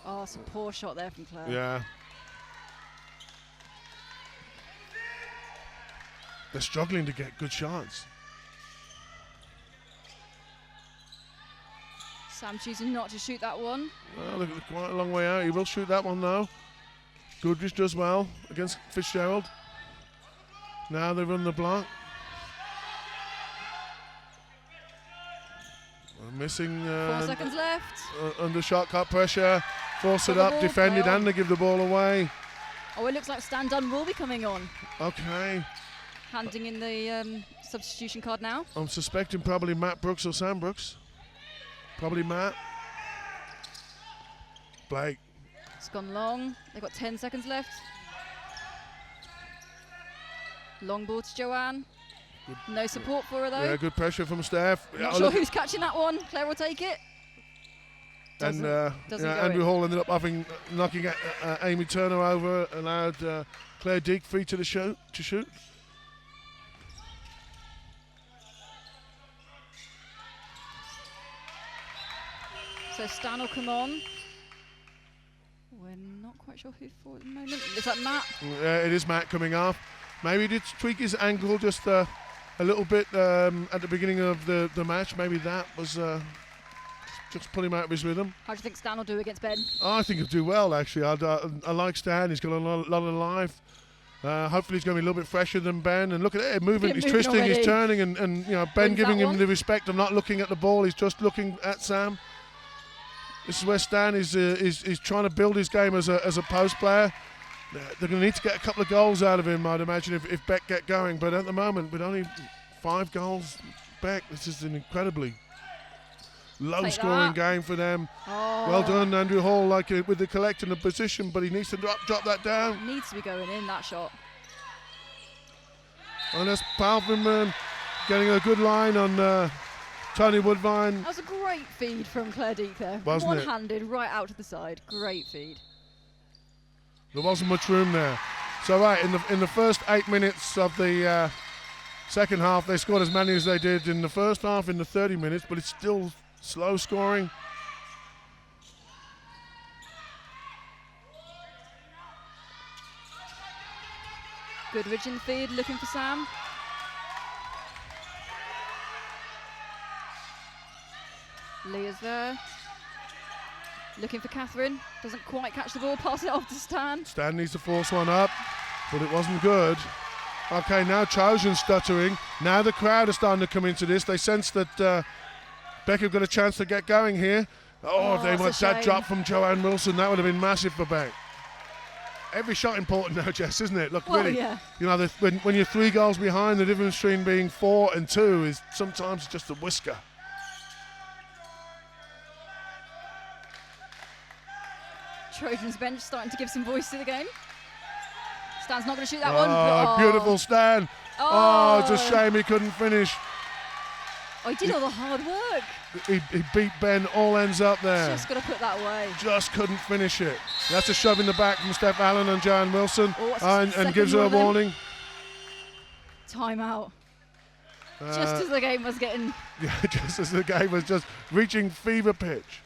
Oh, some poor shot there from Claire. Yeah. They're struggling to get good shots. Sam choosing not to shoot that one. Well, they're quite a long way out. He will shoot that one, though. Goodrich does well against Fitzgerald. Now they run the block. Missing. 4 seconds left. Under shot clock pressure. Force it Got the up, ball, defended, play on. and they give the ball away. Oh, it looks like Stan Dunn will be coming on. Okay. Handing in the substitution card now. I'm suspecting probably Matt Brooks or Sam Brooks. Probably Matt. Blake. It's gone long. They've got 10 seconds left. Long ball to Joanne. Good. No support for her though. Yeah, good pressure from Steph. Not sure who's catching that one. Claire will take it. And doesn't go Andrew in. Hall ended up knocking Amy Turner over, allowed Claire Deek free to shoot. So Stan will come on. We're not quite sure who for at the moment. Is that Matt? It is Matt coming off. Maybe he did tweak his ankle just a little bit at the beginning of the match. Maybe that was just put him out of his rhythm. How do you think Stan will do against Ben? I think he'll do well, actually. I like Stan. He's got a lot of life. Hopefully he's going to be a little bit fresher than Ben. And look at it, moving. He's twisting, already. he's turning, and you know, Ben Wins giving that him one. the respect of not looking at the ball. He's just looking at Sam. This is where Stan is trying to build his game as a post player. They're going to need to get a couple of goals out of him, I'd imagine, if Beck get going. But at the moment, with only 5 goals, Beck, this is an incredibly low-scoring game for them. Oh. Well done, Andrew Hall, with the collect in the position, but he needs to drop that down. Needs to be going in, that shot. And that's Palfin getting a good line on Tony Woodvine. That was a great feed from Claire Deek there. Wasn't it? One-handed, right out to the side. Great feed. There wasn't much room there. So right, in the first 8 minutes of the second half, they scored as many as they did in the first half in the 30 minutes, but it's still slow scoring. Goodrich in the feed, looking for Sam. Leah's there. Looking for Catherine. Doesn't quite catch the ball, pass it off to Stan. Stan needs to force one up, but it wasn't good. Okay, now Trojans stuttering. Now the crowd are starting to come into this. They sense that Beck have got a chance to get going here. Oh, if they that's a want that shame. drop from Joanne Wilson, that would have been massive for Beck. Every shot important now, Jess, isn't it? Look, Well, really, yeah. you know, when you're 3 goals behind, the difference between being 4 and 2 is sometimes just a whisker. Trojans bench starting to give some voice to the game. Stan's not going to shoot that one. But, Beautiful Stan. Oh, it's a shame he couldn't finish. Oh, he did all the hard work. He beat Ben all ends up there. Just got to put that away. Just couldn't finish it. That's a shove in the back from Steph Allen and Joanne Wilson, Oh, and gives her a second warning. Timeout. Just as the game was getting... Yeah, just as the game was just reaching fever pitch.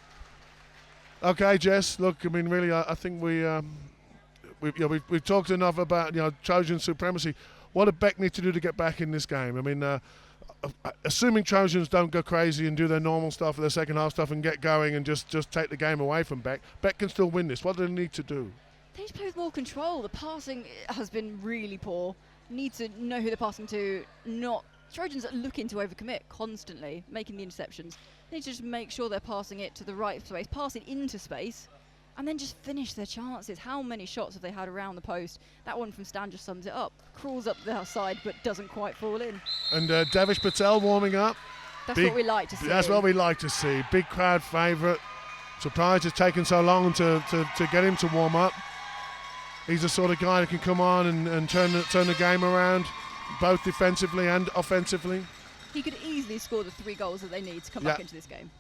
Okay, Jess. Look, I mean, really, I think we've talked enough about Trojan supremacy. What do Beck need to do to get back in this game? I mean, assuming Trojans don't go crazy and do their normal stuff, their second half stuff, and get going and just take the game away from Beck, Beck can still win this. What do they need to do? They need to play with more control. The passing has been really poor. Need to know who they're passing to. Trojans are looking to overcommit constantly, making the interceptions. They need to just make sure they're passing it to the right space, pass it into space, and then just finish their chances. How many shots have they had around the post? That one from Stan just sums it up. Crawls up the side but doesn't quite fall in. And Devish Patel warming up. That's what we like to see. That's what we like to see. Big crowd favourite. Surprised it's taken so long to get him to warm up. He's the sort of guy that can come on and turn the game around, both defensively and offensively. He could easily score the 3 goals that they need to come back into this game.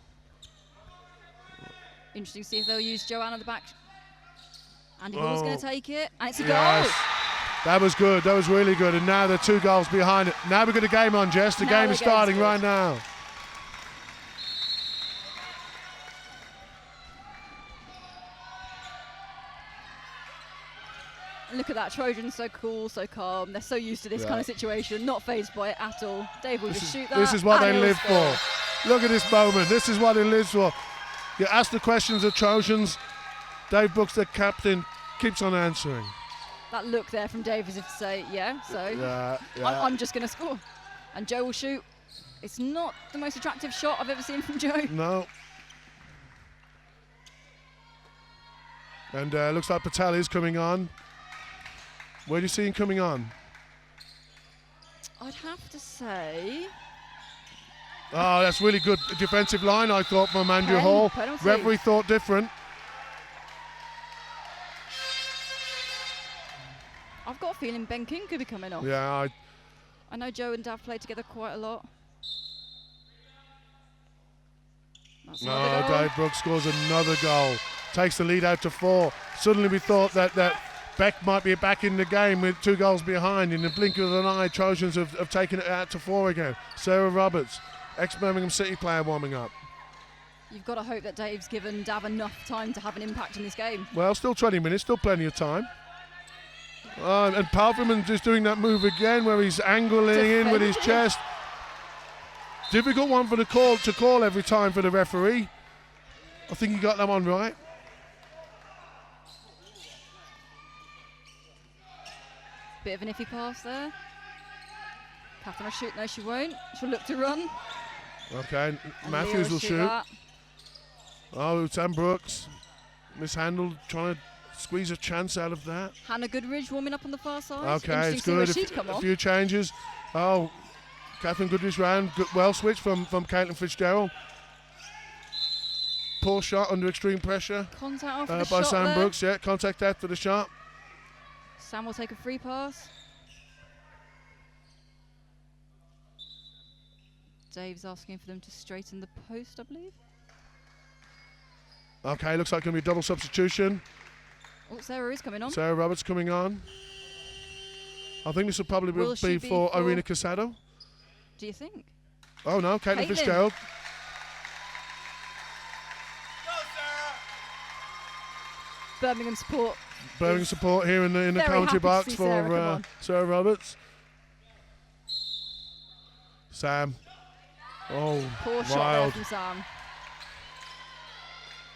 Interesting to see if they'll use Joanne at the back. Andy Hall's going to take it, and it's a goal. That was good. That was really good. And now they're 2 goals behind it. Now we've got a game on, Jess. The game is starting right now. Look at that, Trojans so cool, so calm. They're so used to this kind of situation, not fazed by it at all. Dave will just shoot that. This is what they live for. Look at this moment. This is what he lives for. You ask the questions of Trojans. Dave Brooks, the captain, keeps on answering. That look there from Dave as if to say, I'm just going to score. And Joe will shoot. It's not the most attractive shot I've ever seen from Joe. No. And looks like Patel is coming on. Where do you see him coming on? I'd have to say... Oh, that's really good defensive line, I thought, from Andrew Hall. Penalty. Referee thought different. I've got a feeling Ben King could be coming off. Yeah, I know Joe and Dav played together quite a lot. Dave Brooks scores another goal. Takes the lead out to 4. Suddenly we thought that Beck might be back in the game with 2 goals behind. In the blink of an eye, Trojans have taken it out to 4 again. Sarah Roberts, ex-Birmingham City player, warming up. You've got to hope that Dave's given Dav enough time to have an impact in this game. Well, still 20 minutes, still plenty of time. And Palverman just doing that move again where he's angling in with his chest. Difficult one for the to call every time for the referee. I think he got that one right. Bit of an iffy pass there. Catherine will shoot. No, she won't. She'll look to run. Okay, Matthews will shoot. Oh, Sam Brooks mishandled, trying to squeeze a chance out of that. Hannah Goodridge warming up on the far side. Okay, it's good. A few changes. Oh, Catherine Goodridge round. Well switched from Caitlin Fitzgerald. Poor shot under extreme pressure. Contact after the by shot Sam there. Brooks. Yeah, contact after the shot. Sam will take a free pass. Dave's asking for them to straighten the post, I believe. Okay, looks like going to be a double substitution. Oh, Sarah is coming on. Sarah Roberts coming on. I think this will probably be for Irina Casado. Do you think? Oh no, Caitlin Fitzgerald. Birmingham support. Birmingham support here in the commentary box for Sarah Roberts. Sam. Oh, poor shot there from Sam.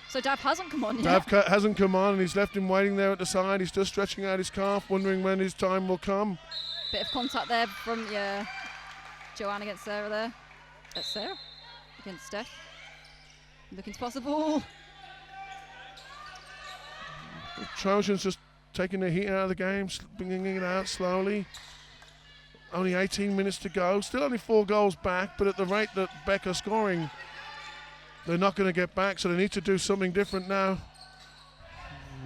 So Dav hasn't come on yet. Dav hasn't come on, and he's left him waiting there at the side. He's just stretching out his calf, wondering when his time will come. Bit of contact there from Joanne against Sarah there. That's Sarah against Steph. Looking to pass the ball. The Trojans just taking the heat out of the game, bringing it out slowly. Only 18 minutes to go. Still only 4 goals back, but at the rate that Beck are scoring, they're not going to get back, so they need to do something different now.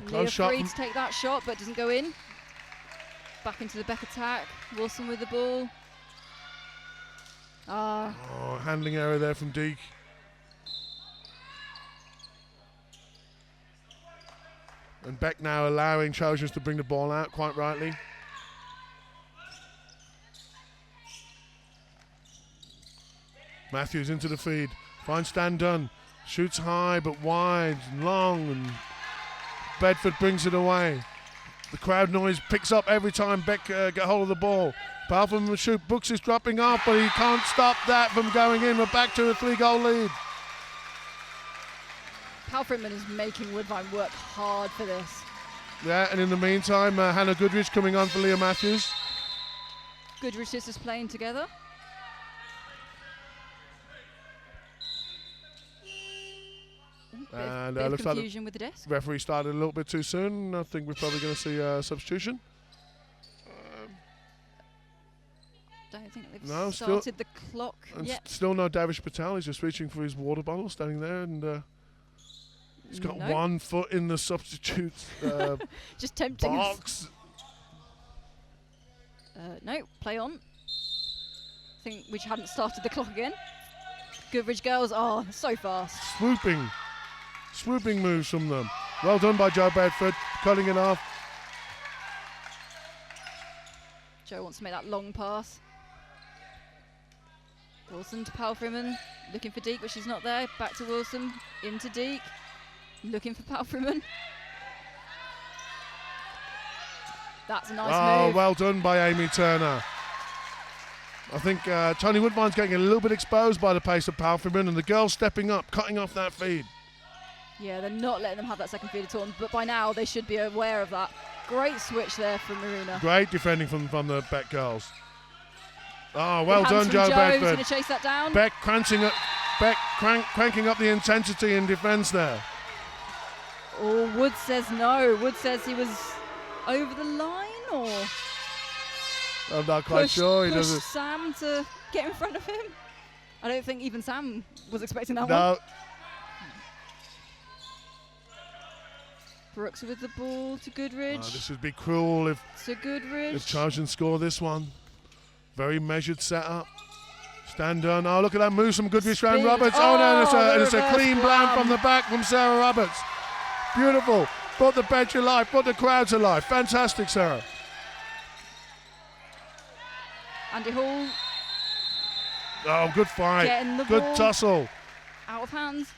Close shot. Free to take that shot, but doesn't go in. Back into the Beck attack. Wilson with the ball. Handling error there from Deke. And Beck now allowing Trojans to bring the ball out, quite rightly. Matthews into the feed. Finds Stan Dunn. Shoots high but wide, long, and Bedford brings it away. The crowd noise picks up every time Beck get hold of the ball. Palfreyman will shoot. Brooks is dropping off, but he can't stop that from going in. We're back to a 3-goal lead. Palfreyman is making Woodbine work hard for this. Yeah, and in the meantime, Hannah Goodrich coming on for Leah Matthews. Goodrich sisters playing together. And bit of looks like confusion with the desk. Referee started a little bit too soon. I think we're probably going to see a substitution. Don't think they've started the clock yet. Still no Davish Patel. He's just reaching for his water bottle, standing there, and he's got one foot in the substitute just tempting box. No, play on. I think we hadn't started the clock again. Goodrich girls are so fast. Swooping moves from them. Well done by Jo Bedford, cutting it off. Jo wants to make that long pass. Wilson to Palfreyman, looking for Deek, but she's not there. Back to Wilson, into Deek, looking for Palfreyman. That's a nice move. Well done by Amy Turner. I think Tony Woodbine's getting a little bit exposed by the pace of Palfreyman, and the girls stepping up, cutting off that feed. Yeah, they're not letting them have that second feed at all, but by now they should be aware of that. Great switch there from Maruna. Great defending from the Beck girls. Oh, well done, Jo Bedford. Going to chase that down. Beck cranking up the intensity in defence there. Oh, Wood says no. Wood says he was over the line, or I'm not quite sure. He doesn't. Sam to get in front of him. I don't think even Sam was expecting that one. No. Brooks with the ball to Goodrich. This would be cruel if Trojans score this one. Very measured setup. Stand on. Oh, look at that move from Goodrich round Roberts. Oh no, it's a clean blam from the back from Sarah Roberts. Beautiful. Brought the bench alive, brought the crowd to life. Fantastic, Sarah. Andy Hall. Oh, good fight. Getting the good ball tussle. out of hands.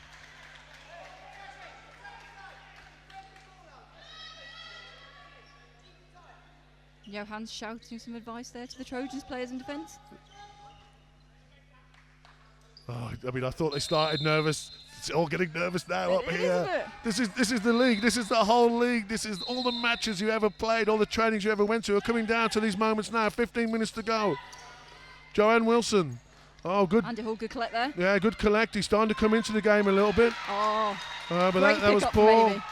Johann's shouting some advice there to the Trojans players in defence. Oh, I mean, I thought they started nervous. It's all getting nervous now up here. This is the league. This is the whole league. This is all the matches you ever played, all the trainings you ever went to are coming down to these moments now. 15 minutes to go. Joanne Wilson. Oh, good. Andy Hall, good collect there. Yeah, good collect. He's starting to come into the game a little bit. Oh, but that was poor.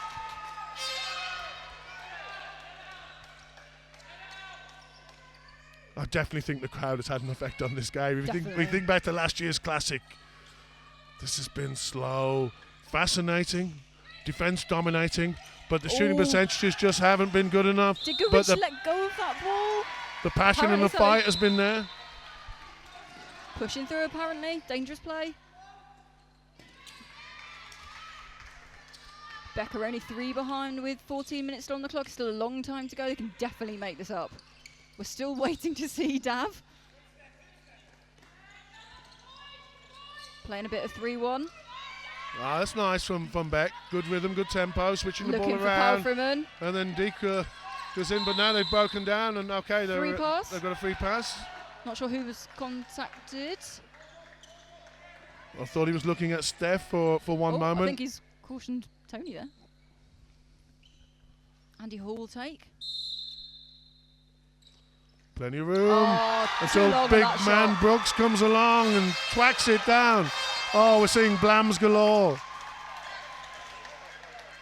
I definitely think the crowd has had an effect on this game. We think back to last year's Classic. This has been slow, fascinating, defence dominating, but the shooting percentages just haven't been good enough. Did Goodrich let go of that ball? The passion and the fight has been there. Pushing through apparently, dangerous play. Becca only 3 behind with 14 minutes still on the clock. Still a long time to go. They can definitely make this up. We're still waiting to see Dav. Playing a bit of 3-1. That's nice from Beck. Good rhythm, good tempo, switching the ball around. Palfreyman. And then Deke goes in, but now they've broken down, and okay, they've got a free pass. Not sure who was contacted. I thought he was looking at Steph for one moment. I think he's cautioned Tony there. Andy Hall will take. Plenty of room until big man Brooks comes along and twacks it down. Oh, we're seeing blams galore.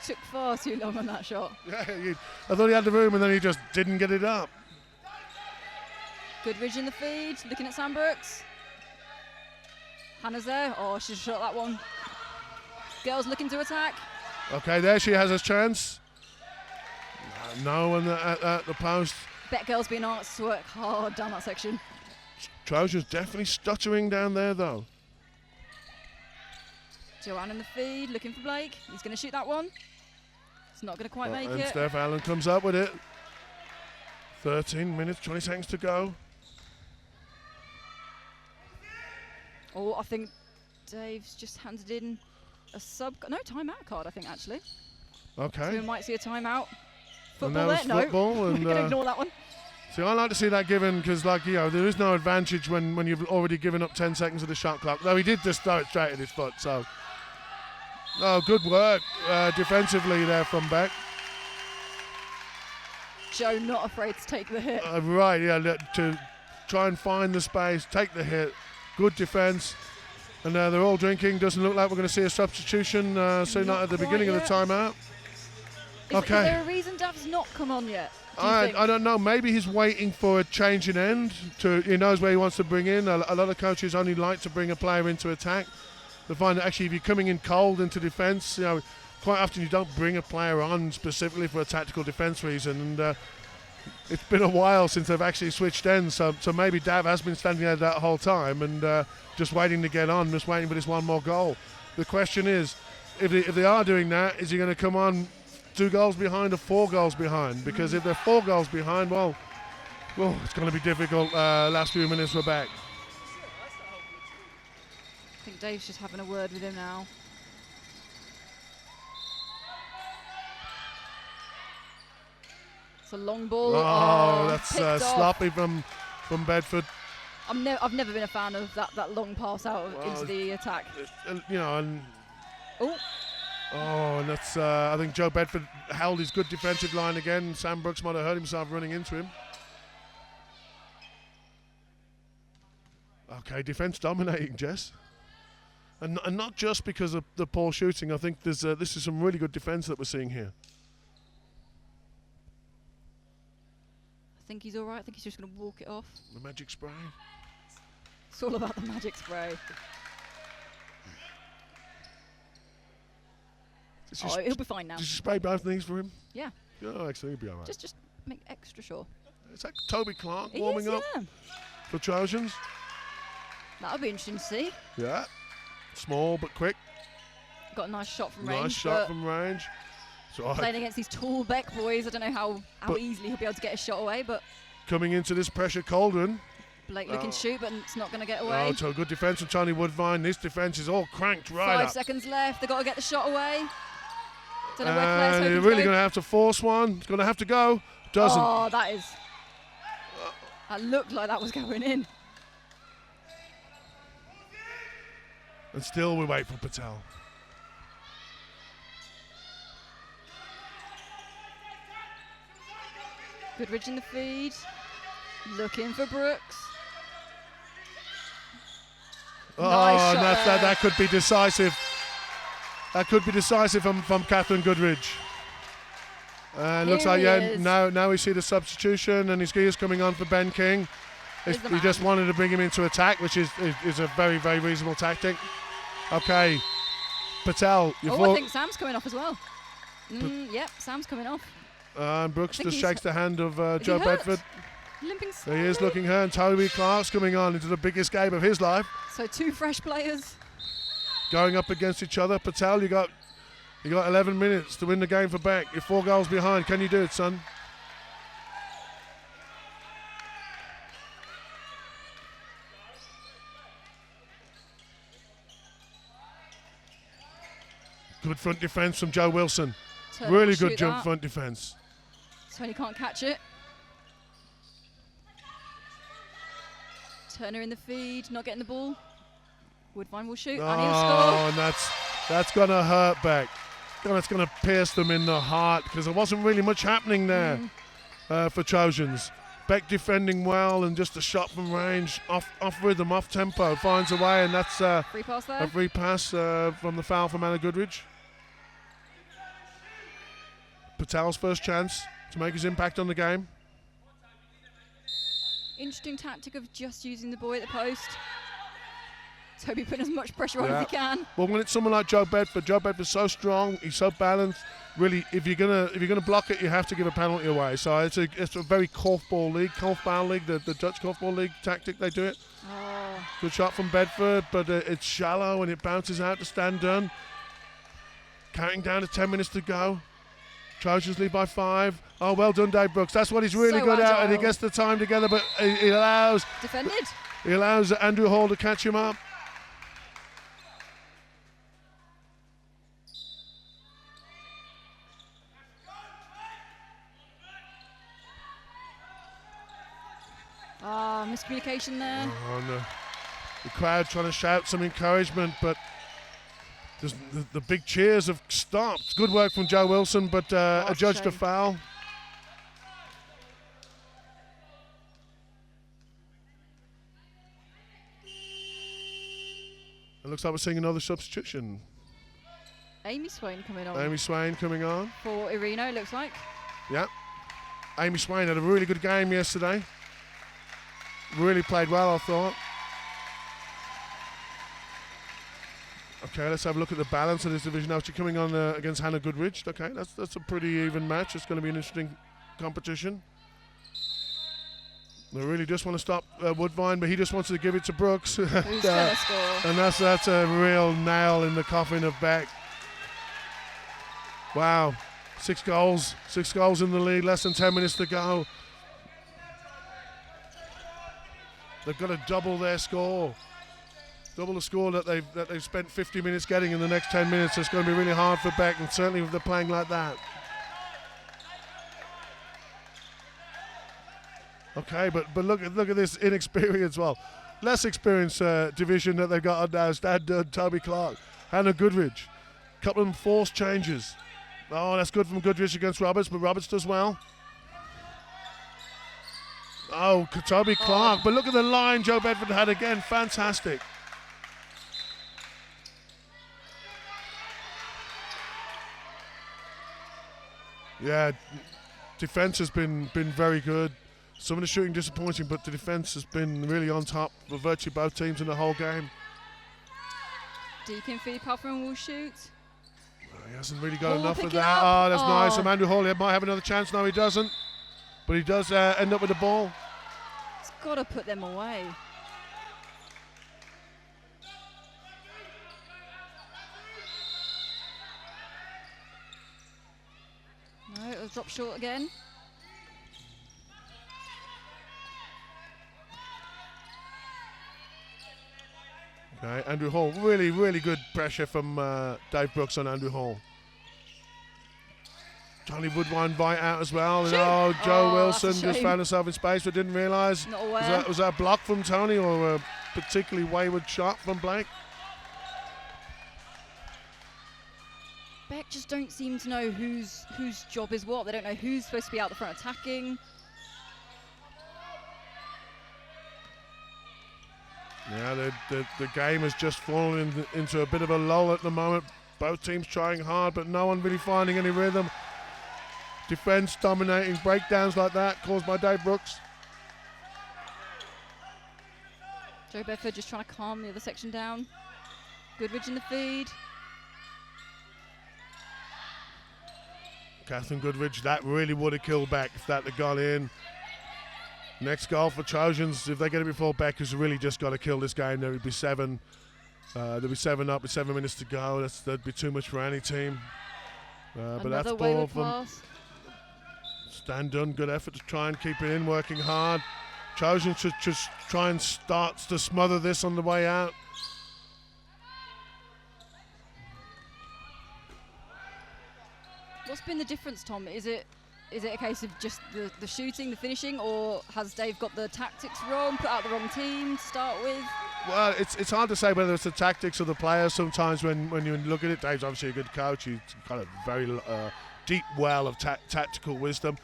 Took far too long on that shot. Yeah, I thought he had the room and then he just didn't get it up. Goodrich in the feed, looking at Sam Brooks. Hannah's there. Oh, she shot that one. Girls looking to attack. Okay, there she has a chance. No one at the post. Bet girls being asked to work hard down that section. Trojans definitely stuttering down there though. Joanne in the feed, looking for Blake. He's going to shoot that one. It's not going to quite make it. And Steph Allen comes up with it. 13 minutes, 20 seconds to go. Oh, I think Dave's just handed in a timeout card, I think, actually. Okay. So we might see a timeout. Football there? No. Football. And we're going to ignore that one. See, I like to see that given because, like, you know, there is no advantage when you've already given up 10 seconds of the shot clock. Though he did just throw it straight at his foot, so. Oh, good work defensively there from Beck. Joe not afraid to take the hit. Right, yeah, to try and find the space, take the hit. Good defence. And they're all drinking. Doesn't look like we're going to see a substitution soon at the beginning of the timeout. Is there a reason Dav's not come on yet? I don't know. Maybe he's waiting for a change in end. He knows where he wants to bring in. A lot of coaches only like to bring a player into attack. They find that actually if you're coming in cold into defence, you know, quite often you don't bring a player on specifically for a tactical defence reason. And it's been a while since they've actually switched ends. So maybe Dav has been standing there that whole time and just waiting to get on, just waiting for this one more goal. The question is, if they are doing that, is he going to come on 2 goals behind or 4 goals behind? Because if they're 4 goals behind, well, it's going to be difficult last few minutes we're back. I think Dave's just having a word with him now. It's a long ball. Oh, that's sloppy from Bedford. I've never been a fan of that long pass out into the attack. You know, and oh, and that's I think Joe Bedford held his good defensive line again. Sam Brooks might have hurt himself running into him. Okay, defense dominating, Jess. And not just because of the poor shooting. I think this is some really good defense that we're seeing here. I think he's all right. I think he's just going to walk it off. The magic spray. It's all about the magic spray. He'll be fine now. Did you spray both knees for him? Yeah. Oh, actually, he'll be all right. Just make extra sure. Is that Toby Clark warming up for Trojans? That'll be interesting to see. Yeah. Small but quick. Got a nice shot from range. Nice shot from range. So playing against these tall Beck boys, I don't know how easily he'll be able to get a shot away, but coming into this pressure cauldron. Blake looking shoot, but it's not going to get away. Oh, so good defence from Tony Woodvine. This defence is all cranked right up. 5 seconds left. They've got to get the shot away. Don't know where Claire's hoping they're really going to have to force one. It's going to have to go. Doesn't. Oh, that looked like that was going in. And still we wait for Patel. Goodridge in the feed. Looking for Brooks. Oh, nice and that could be decisive. That could be decisive from Catherine Goodridge. And looks like, now we see the substitution and his gears coming on for Ben King. He just wanted to bring him into attack, which is a very, very reasonable tactic. Okay, Patel. I think Sam's coming off as well. Yep, Sam's coming off. And Brooks just shakes the hand of Joe Bedford. Limping so he is looking hurt. And Toby Clark's coming on into the biggest game of his life. So 2 fresh players going up against each other. Patel, you got 11 minutes to win the game for Beck. You're 4 goals behind. Can you do it, son? Good front defence from Joe Wilson. Really good jump front defence. Tony can't catch it. Turner in the feed, not getting the ball. Woodvine will shoot and he'll score. Oh, and that's going to hurt Beck. That's going to pierce them in the heart because there wasn't really much happening there for Trojans. Beck defending well and just a shot from range, off rhythm, off tempo, finds a way, and that's free pass there. A free pass from the foul from Anna Goodridge. Patel's first chance to make his impact on the game. Interesting tactic of just using the boy at the post. Toby putting as much pressure on as he can. Well, when it's someone like Joe Bedford's so strong, he's so balanced. Really, if you're gonna block it, you have to give a penalty away. So it's a very Korfball League, the Dutch Korfball League tactic. They do it. Oh. Good shot from Bedford, but it's shallow and it bounces out to Stan Dunn. Counting down to 10 minutes to go. Trojans lead by 5. Oh, well done, Dave Brooks. That's what he's really good at, and he gets the time together, but he allows Andrew Hall to catch him up. Miscommunication there. Oh, no. The crowd trying to shout some encouragement, but the big cheers have stopped. Good work from Joe Wilson, but adjudged a foul. It looks like we're seeing another substitution. Amy Swain coming on. Amy Swain coming on. For Irino, it looks like. Yeah. Amy Swain had a really good game yesterday. Really played well, I thought. Okay, let's have a look at the balance of this division now. She's coming on against Hannah Goodrich. Okay, that's a pretty even match. It's going to be an interesting competition. They really just want to stop Woodvine, but he just wants to give it to Brooks. Who's going to score? And that's a real nail in the coffin of Beck. Wow, 6 goals. 6 goals in the lead, less than 10 minutes to go. They've got to double their score. Double the score that they've spent 50 minutes getting in the next 10 minutes. It's going to be really hard for Beck, and certainly if they're playing like that. Okay, but look at this inexperience. Well, less experienced division that they've got on now. Stan Dunn, Toby Clark, Hannah Goodrich. Couple of them forced changes. Oh, that's good from Goodrich against Roberts, but Roberts does well. Oh, Toby Clark. But look at the line Joe Bedford had again. Fantastic. Yeah, defense has been very good. Some of the shooting disappointing, but the defense has been really on top for virtually both teams in the whole game. Deacon Philip Huffman will shoot. He hasn't really got enough of that. Oh, that's nice. And Andrew Hall might have another chance. No, he doesn't. But he does end up with the ball. He's got to put them away. No, it was dropped short again. Okay, Andrew Hall, really good pressure from Dave Brooks on Andrew Hall. Johnny Woodwine bite out as well. And Joe Wilson just found herself in space but didn't realise. Was that a block from Tony or a particularly wayward shot from Blake? Beck just don't seem to know whose job is what. They don't know who's supposed to be out the front attacking. Yeah, the game has just fallen into a bit of a lull at the moment. Both teams trying hard, but no one really finding any rhythm. Defense dominating, breakdowns like that caused by Dave Brooks. Joe Bedford just trying to calm the other section down. Goodrich in the feed. Catherine Goodrich, that really would have killed Beck if that had gone in. Next goal for Trojans, if they get it before Beck, has really just got to kill this game. There would be 7. There'll be 7 up with 7 minutes to go. That'd be too much for any team. But that's ball from Stan Dunn. Good effort to try and keep it in, working hard. Trojans should just try and start to smother this on the way out. What's been the difference, Tom? Is it a case of just the shooting, the finishing, or has Dave got the tactics wrong, put out the wrong team to start with? Well, it's hard to say whether it's the tactics or the players sometimes when you look at it. Dave's obviously a good coach. He's got a very deep well of tactical wisdom.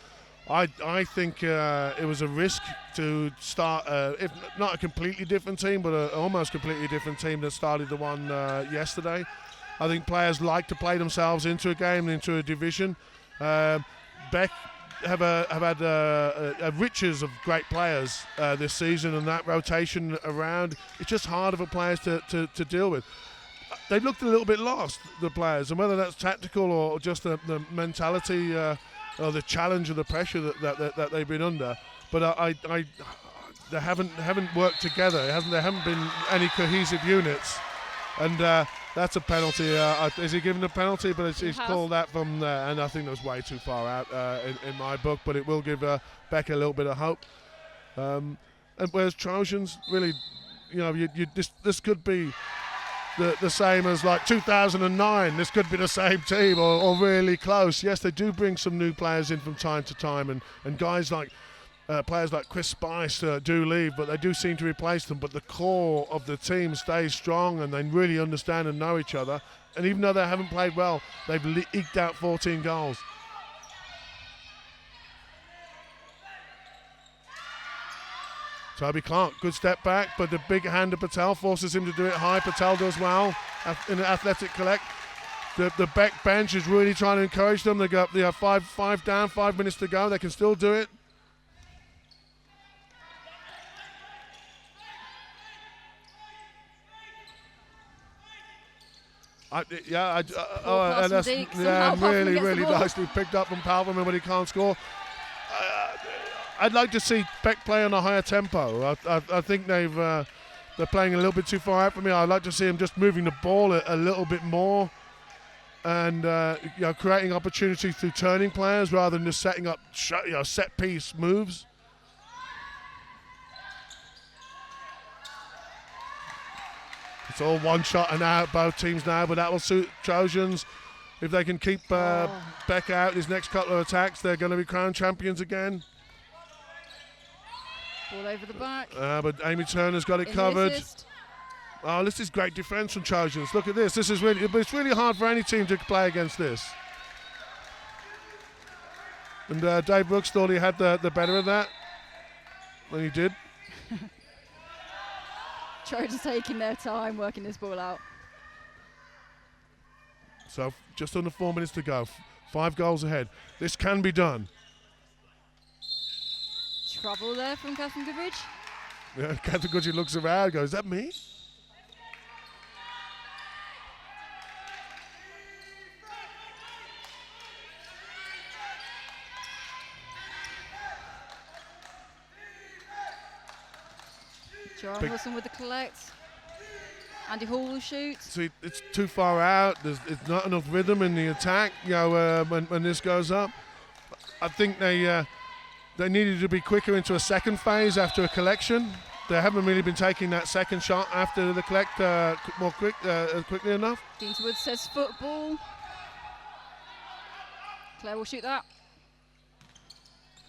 I think it was a risk to start, if not a completely different team, but an almost completely different team that started the one yesterday. I think players like to play themselves into a game, into a division. Beck have had riches of great players this season, and that rotation around, it's just harder for players to deal with. They looked a little bit lost, the players, and whether that's tactical or just the mentality or the challenge or the pressure that they've been under. But they haven't worked together. There haven't been any cohesive units, and that's a penalty. Is he given a penalty? But he's called that from there, and I think that was way too far out in my book. But it will give Beck a little bit of hope. And whereas Trojans, really, this could be the same as like 2009. This could be the same team or really close. Yes, they do bring some new players in from time to time, and guys like players like Chris Spice do leave, but they do seem to replace them. But the core of the team stays strong, and they really understand and know each other. And even though they haven't played well, they've eked out 14 goals. Toby Clark, good step back, but the big hand of Patel forces him to do it high. Patel does well in the athletic collect. The Beck bench is really trying to encourage them. They have five down, 5 minutes to go. They can still do it. That's really nicely picked up from Palverman, but he can't score. I'd like to see Beck play on a higher tempo. I think they're playing a little bit too far out for me. I'd like to see him just moving the ball a little bit more, and creating opportunity through turning players rather than just setting up set piece moves. It's all one shot and out, both teams now, but that will suit Trojans. If they can keep Beck out his next couple of attacks, they're going to be crowned champions again. Ball over the back. But Amy Turner's got it covered. Oh, this is great defence from Trojans. Look at this. It's really hard for any team to play against this. And Dave Brooks thought he had the better of that. And he did. Trojans taking their time working this ball out. So just under 4 minutes to go. 5 goals ahead. This can be done. Trouble there from Catherine Goodridge. Yeah, Catherine Goodridge looks around and goes, is that me? Joanne Wilson with the collect. Andy Hall will shoot. See, it's too far out. It's not enough rhythm in the attack. When this goes up, I think they needed to be quicker into a second phase after a collection. They haven't really been taking that second shot after the collect quickly enough. Deanswood says football. Claire will shoot that.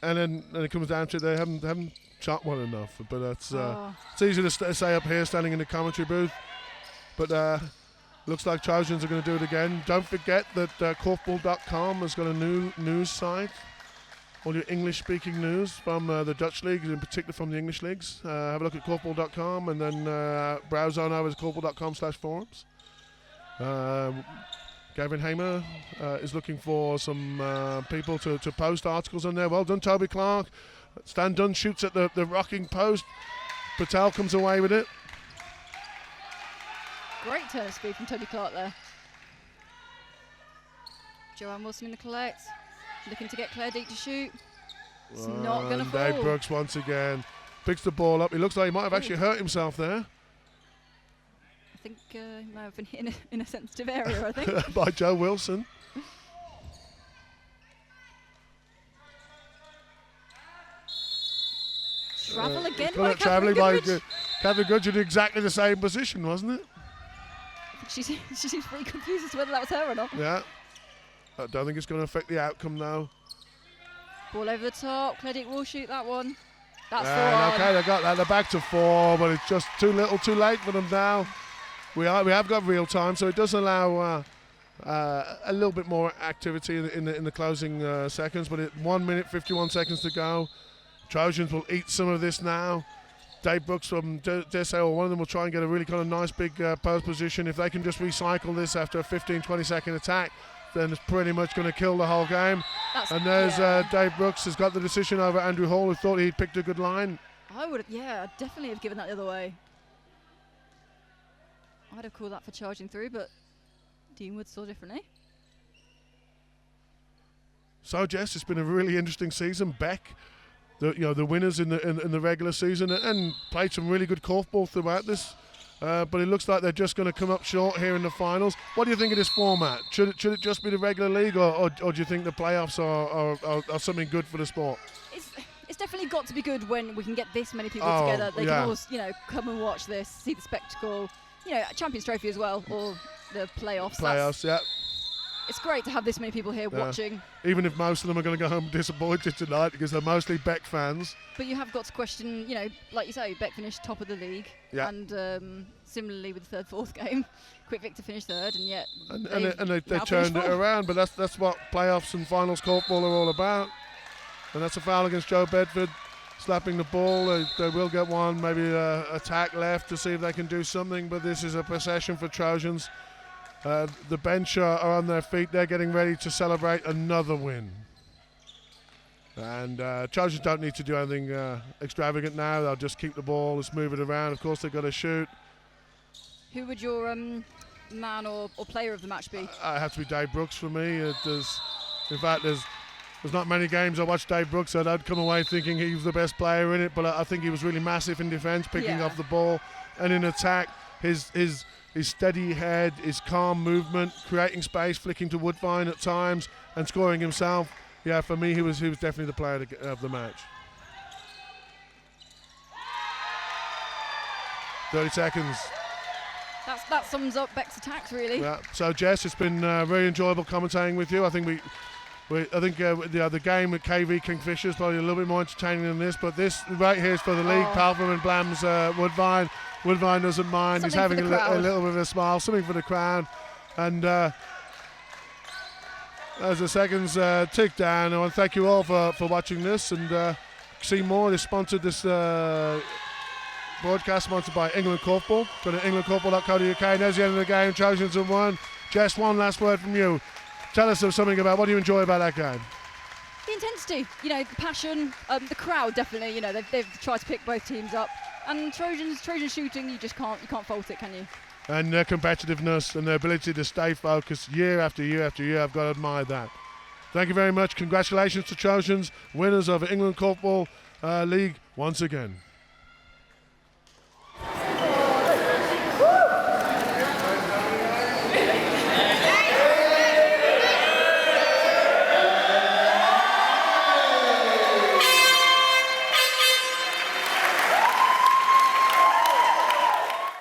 And then it comes down to they haven't shot well enough. But that's it's easy to say up here, standing in the commentary booth. But looks like Trojans are going to do it again. Don't forget that Korfball.com has got a new news site. All your English-speaking news from the Dutch leagues, in particular from the English leagues. Have a look at Korfball.com and then browse on over to Korfball.com/forums. Gavin Hamer is looking for some people to post articles on there. Well done, Toby Clark. Stan Dunn shoots at the rocking post. Patel comes away with it. Great turn of speed from Toby Clark there. Joanne Wilson in the collect. Looking to get Claire Deek to shoot. It's not going to fall. Dave Brooks once again picks the ball up. He looks like he might have actually hurt himself there. I think he might have been hit in a sensitive area, I think. By Joe Wilson. Travel again by Catherine Goodridge. Catherine Goodridge in exactly the same position, wasn't it? She seems pretty confused as to whether that was her or not. Yeah. I don't think it's going to affect the outcome now. Ball over the top. Claire Deek will shoot that one. That's the one. Okay, they got that. They're back to 4, but it's just too little, too late for them now. We have got real time, so it does allow a little bit more activity in the closing seconds. But 1 minute 51 seconds to go. Trojans will eat some of this now. Dave Brooks from Dessau, one of them will try and get a really kind of nice big post position. If they can just recycle this after a 15-20 second attack, then it's pretty much going to kill the whole game. And there's Dave Brooks has got the decision over Andrew Hall, who thought he'd picked a good line. I would have, I'd definitely have given that the other way. I'd have called that for charging through, but Deanwood saw differently. So Jess, it's been a really interesting season. Beck, the winners in the regular season, and played some really good korfball throughout this. But it looks like they're just going to come up short here in the finals. What do you think of this format? Should it just be the regular league, or do you think the playoffs are something good for the sport? It's definitely got to be good when we can get this many people together. They can all, come and watch this, see the spectacle. Champions Trophy as well, or the playoffs. Playoffs, yeah. That's, yeah, definitely have given that the other way. I would have, definitely have given that the other way. I would have called that for charging through, but Deanwood saw differently. it's great to have this many people here watching. Even if most of them are going to go home disappointed tonight because they're mostly Beck fans. But you have got to question, like you say, Beck finished top of the league. Yeah. And similarly with the third, fourth game, Quick Victor finished third, and yet they turned it around. But that's what playoffs and finals korfball are all about. And that's a foul against Joe Bedford, slapping the ball. They will get one, maybe a tack left to see if they can do something. But this is a possession for Trojans. The bench are on their feet. They're getting ready to celebrate another win. And Trojans don't need to do anything extravagant now. They'll just keep the ball, just move it around. Of course, they've got to shoot. Who would your man or player of the match be? It has to be Dave Brooks for me. In fact, there's not many games I watched Dave Brooks, so I'd come away thinking he was the best player in it. But I think he was really massive in defence, picking up the ball, and in attack, his steady head, his calm movement, creating space, flicking to Woodbine at times, and scoring himself. Yeah, for me, he was definitely the player of the match. 30 seconds. That sums up Beck's attacks, really. Yeah. So Jess, it's been very enjoyable commentating with you. I think the game with KV Kingfisher is probably a little bit more entertaining than this, but this right here is for the league. Palpham and Blams Woodbine. Woodbine doesn't mind. Something He's having a little bit of a smile, something for the crowd. And as the seconds tick down, I want to thank you all for watching this, and see more. This broadcast sponsored by England Korfball. Go to englandkorfball.co.uk, and there's the end of the game. Trojans have won. Jess, one last word from you. Tell us something about what do you enjoy about that game? The intensity, the passion, the crowd definitely. They've tried to pick both teams up, and Trojan shooting, you can't fault it, can you? And their competitiveness and their ability to stay focused year after year after year, I've got to admire that. Thank you very much. Congratulations to Trojans, winners of England Korfball League once again.